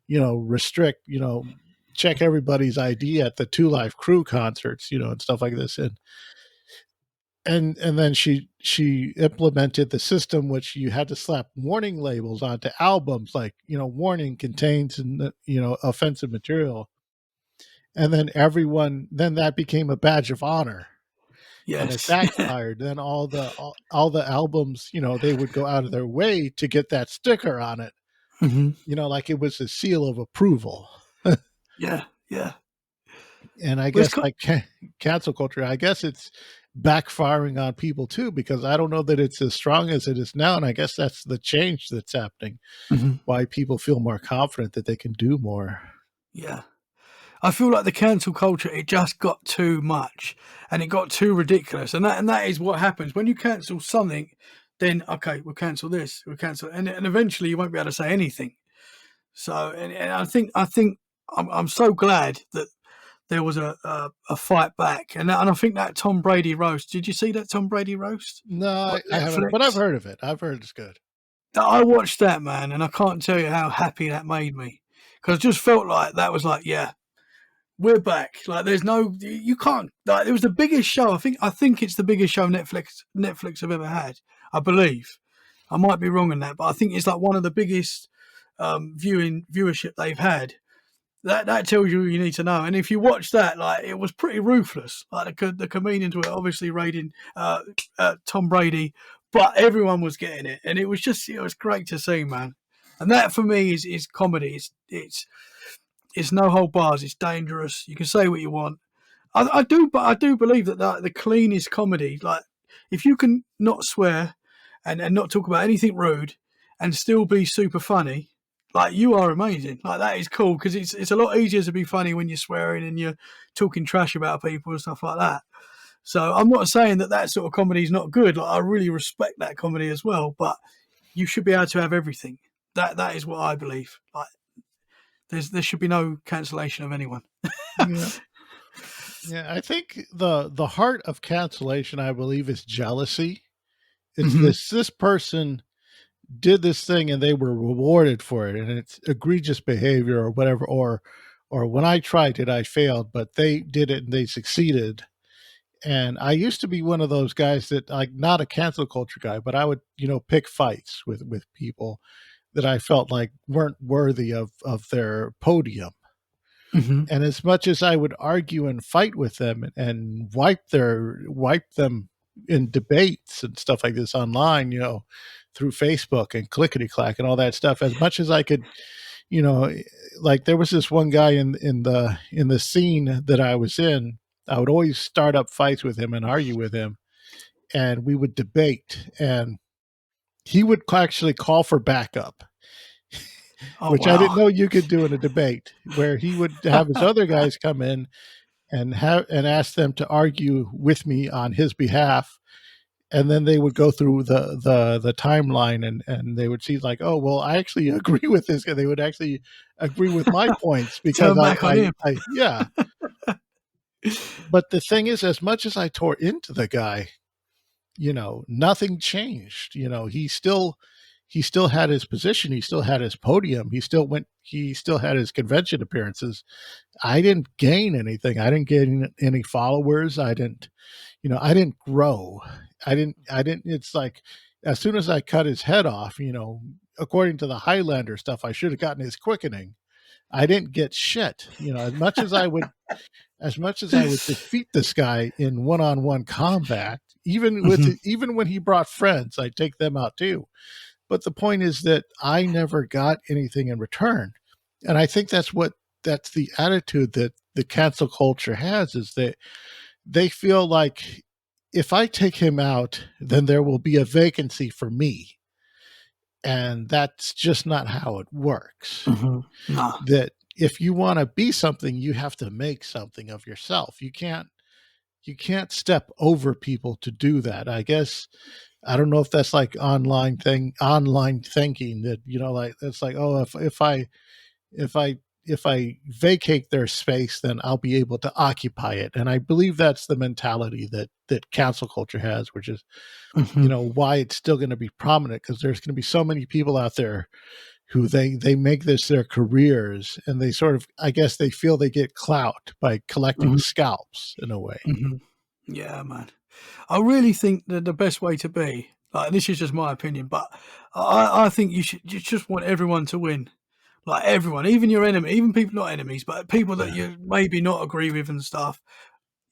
restrict, check everybody's ID at the Two Live Crew concerts, and stuff like this, and then she implemented the system which you had to slap warning labels onto albums like warning contains offensive material, and then that became a badge of honor, and it Yes. backfired. Then all the albums, they would go out of their way to get that sticker on it, Mhm. like it was a seal of approval. Yeah. Yeah. And I Well, it's guess like cancel culture, I guess it's backfiring on people too, because I don't know that it's as strong as it is now. And I guess that's the change that's happening, Mhm. why people feel more confident that they can do more. Yeah. I feel like the cancel culture, it just got too much and it got too ridiculous. And that is what happens when you cancel something, then okay, we'll cancel this, we'll cancel, and eventually you won't be able to say anything. So, and I think I'm so glad that there was a fight back, and I think that Tom Brady roast. Did you see that Tom Brady roast No, on I haven't, but I've Netflix? heard of it. I've heard it's good. I watched that, man, and I can't tell you how happy that made me because I just felt like that was like, yeah, we're back. Like, there's no, you can't. Like, it was the biggest show. I think it's the biggest show Netflix have ever had. I believe. I might be wrong on that, but I think it's like one of the biggest viewership they've had. That tells you all you need to know. And if you watch that, like, it was pretty ruthless. Like, the comedians were obviously raiding Tom Brady, but everyone was getting it, and it was great to see, man. And that for me is comedy. It's no hold bars. It's dangerous. You can say what you want. I do, but I do believe that the cleanest comedy, like if you can not swear and not talk about anything rude and still be super funny, like you are amazing. Like that is cool because it's a lot easier to be funny when you're swearing and you're talking trash about people and stuff like that. So I'm not saying that sort of comedy is not good. Like I really respect that comedy as well, but you should be able to have everything. That is what I believe. Like there should be no cancellation of anyone. Yeah. Yeah. I think the heart of cancellation, I believe, is jealousy. It's Hmm. this person did this thing and they were rewarded for it, and it's egregious behavior or whatever, or when I tried it I failed, but they did it and they succeeded. And I used to be one of those guys that, like, not a cancel culture guy, but I would pick fights with people that I felt like weren't worthy of their podium. Hmm. And as much as I would argue and fight with them and wipe them in debates and stuff like this online, through Facebook and clickety clack and all that stuff, as much as I could, you know, like there was this one guy in the scene that I was in. I would always start up fights with him and argue with him, and we would debate, and he would actually call for backup, Oh which I didn't wow. know you could do in a debate, where he would have his other guys come in and ask them to argue with me on his behalf, and then they would go through the timeline, and they would see like, oh well, I actually agree with this guy. They would actually agree with my points because Turn back on him. I yeah. But the thing is, as much as I tore into the guy, nothing changed. He still had his position. He still had his podium. He still had his convention appearances. I didn't gain anything. I didn't gain any followers. I didn't grow. It's like, as soon as I cut his head off, according to the Highlander stuff, I should have gotten his quickening. I didn't get shit. As much as I would defeat this guy in one-on-one combat, even when he brought friends, I'd take them out too. But the point is that I never got anything in return. And I think that's the attitude that the cancel culture has, is that they feel like if I take him out, then there will be a vacancy for me. And that's just not how it works. Mm-hmm. No. That if you want to be something, you have to make something of yourself. You can't step over people to do that. I guess, I don't know if that's like online thinking, that, like, it's like, oh, if I vacate their space, then I'll be able to occupy it. And I believe that's the mentality that cancel culture has, which is, why it's still going to be prominent, because there's going to be so many people out there who they make this their careers, and they sort of, I guess, they feel they get clout by collecting scalps in a way. Yeah, man. I really think that the best way to be, like, this is just my opinion, but I think you just want everyone to win. Like, everyone, even your enemy, even people not enemies, but people that you maybe not agree with and stuff,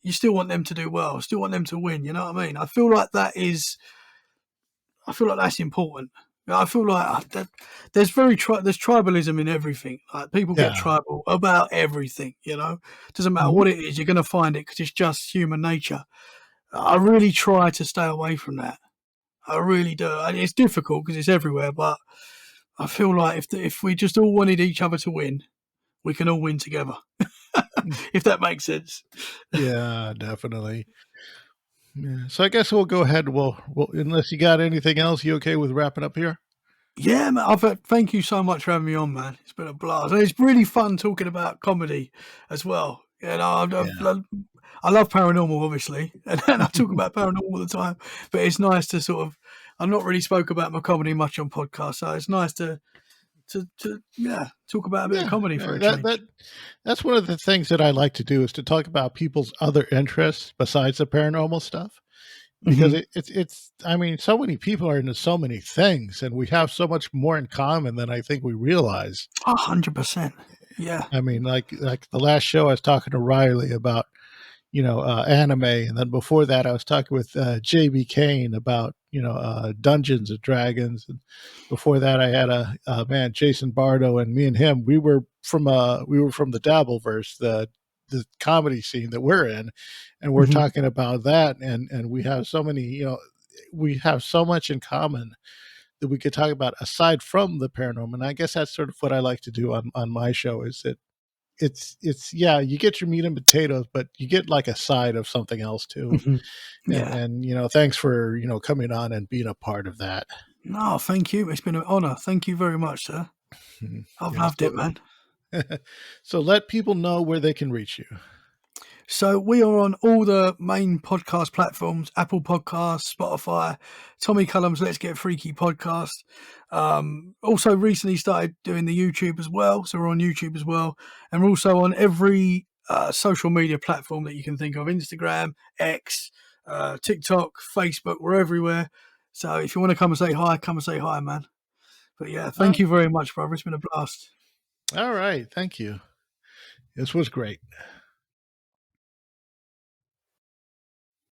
you still want them to do well, still want them to win. You know what I mean? I feel like that's important. I feel like there's tribalism in everything. Like, people get tribal about everything. Doesn't matter what it is, you're going to find it, because it's just human nature. I really try to stay away from that. I really do. And it's difficult because it's everywhere, but I feel like if we just all wanted each other to win, we can all win together. If that makes sense. Yeah, definitely. Yeah. So I guess we'll go ahead. We'll unless you got anything else, you okay with wrapping up here? Yeah, man. Thank you so much for having me on, man. It's been a blast. And it's really fun talking about comedy as well. I love paranormal, obviously, and I talk about paranormal all the time. But it's nice to sort of, I've not really spoke about my comedy much on podcasts, so it's nice to talk about a bit of comedy for a change. That's one of the things that I like to do, is to talk about people's other interests besides the paranormal stuff, because it's I mean, so many people are into so many things, and we have so much more in common than I think we realize. 100%. Yeah. I mean, like the last show, I was talking to Riley about anime, and then before that I was talking with JB Kane about Dungeons and Dragons, and before that I had a man, Jason Bardo, and me and him, we were from the Dabbleverse, the comedy scene that we're in, and we're talking about that, and we have so many, we have so much in common that we could talk about aside from the paranormal. And I guess that's sort of what I like to do on my show, is that it's you get your meat and potatoes, but you get like a side of something else too. And thanks for coming on and being a part of that. No, thank you. It's been an honor. Thank you very much, sir. I've loved it, man. So let people know where they can reach you. So we are on all the main podcast platforms: Apple Podcasts, Spotify, Tommy Cullum's Let's Get Freaky podcast. Also recently started doing the YouTube as well. So we're on YouTube as well. And we're also on every social media platform that you can think of: Instagram, X, TikTok, Facebook. We're everywhere. So if you want to come and say hi, man. But yeah, thank you very much, brother. It's been a blast. All right. Thank you. This was great.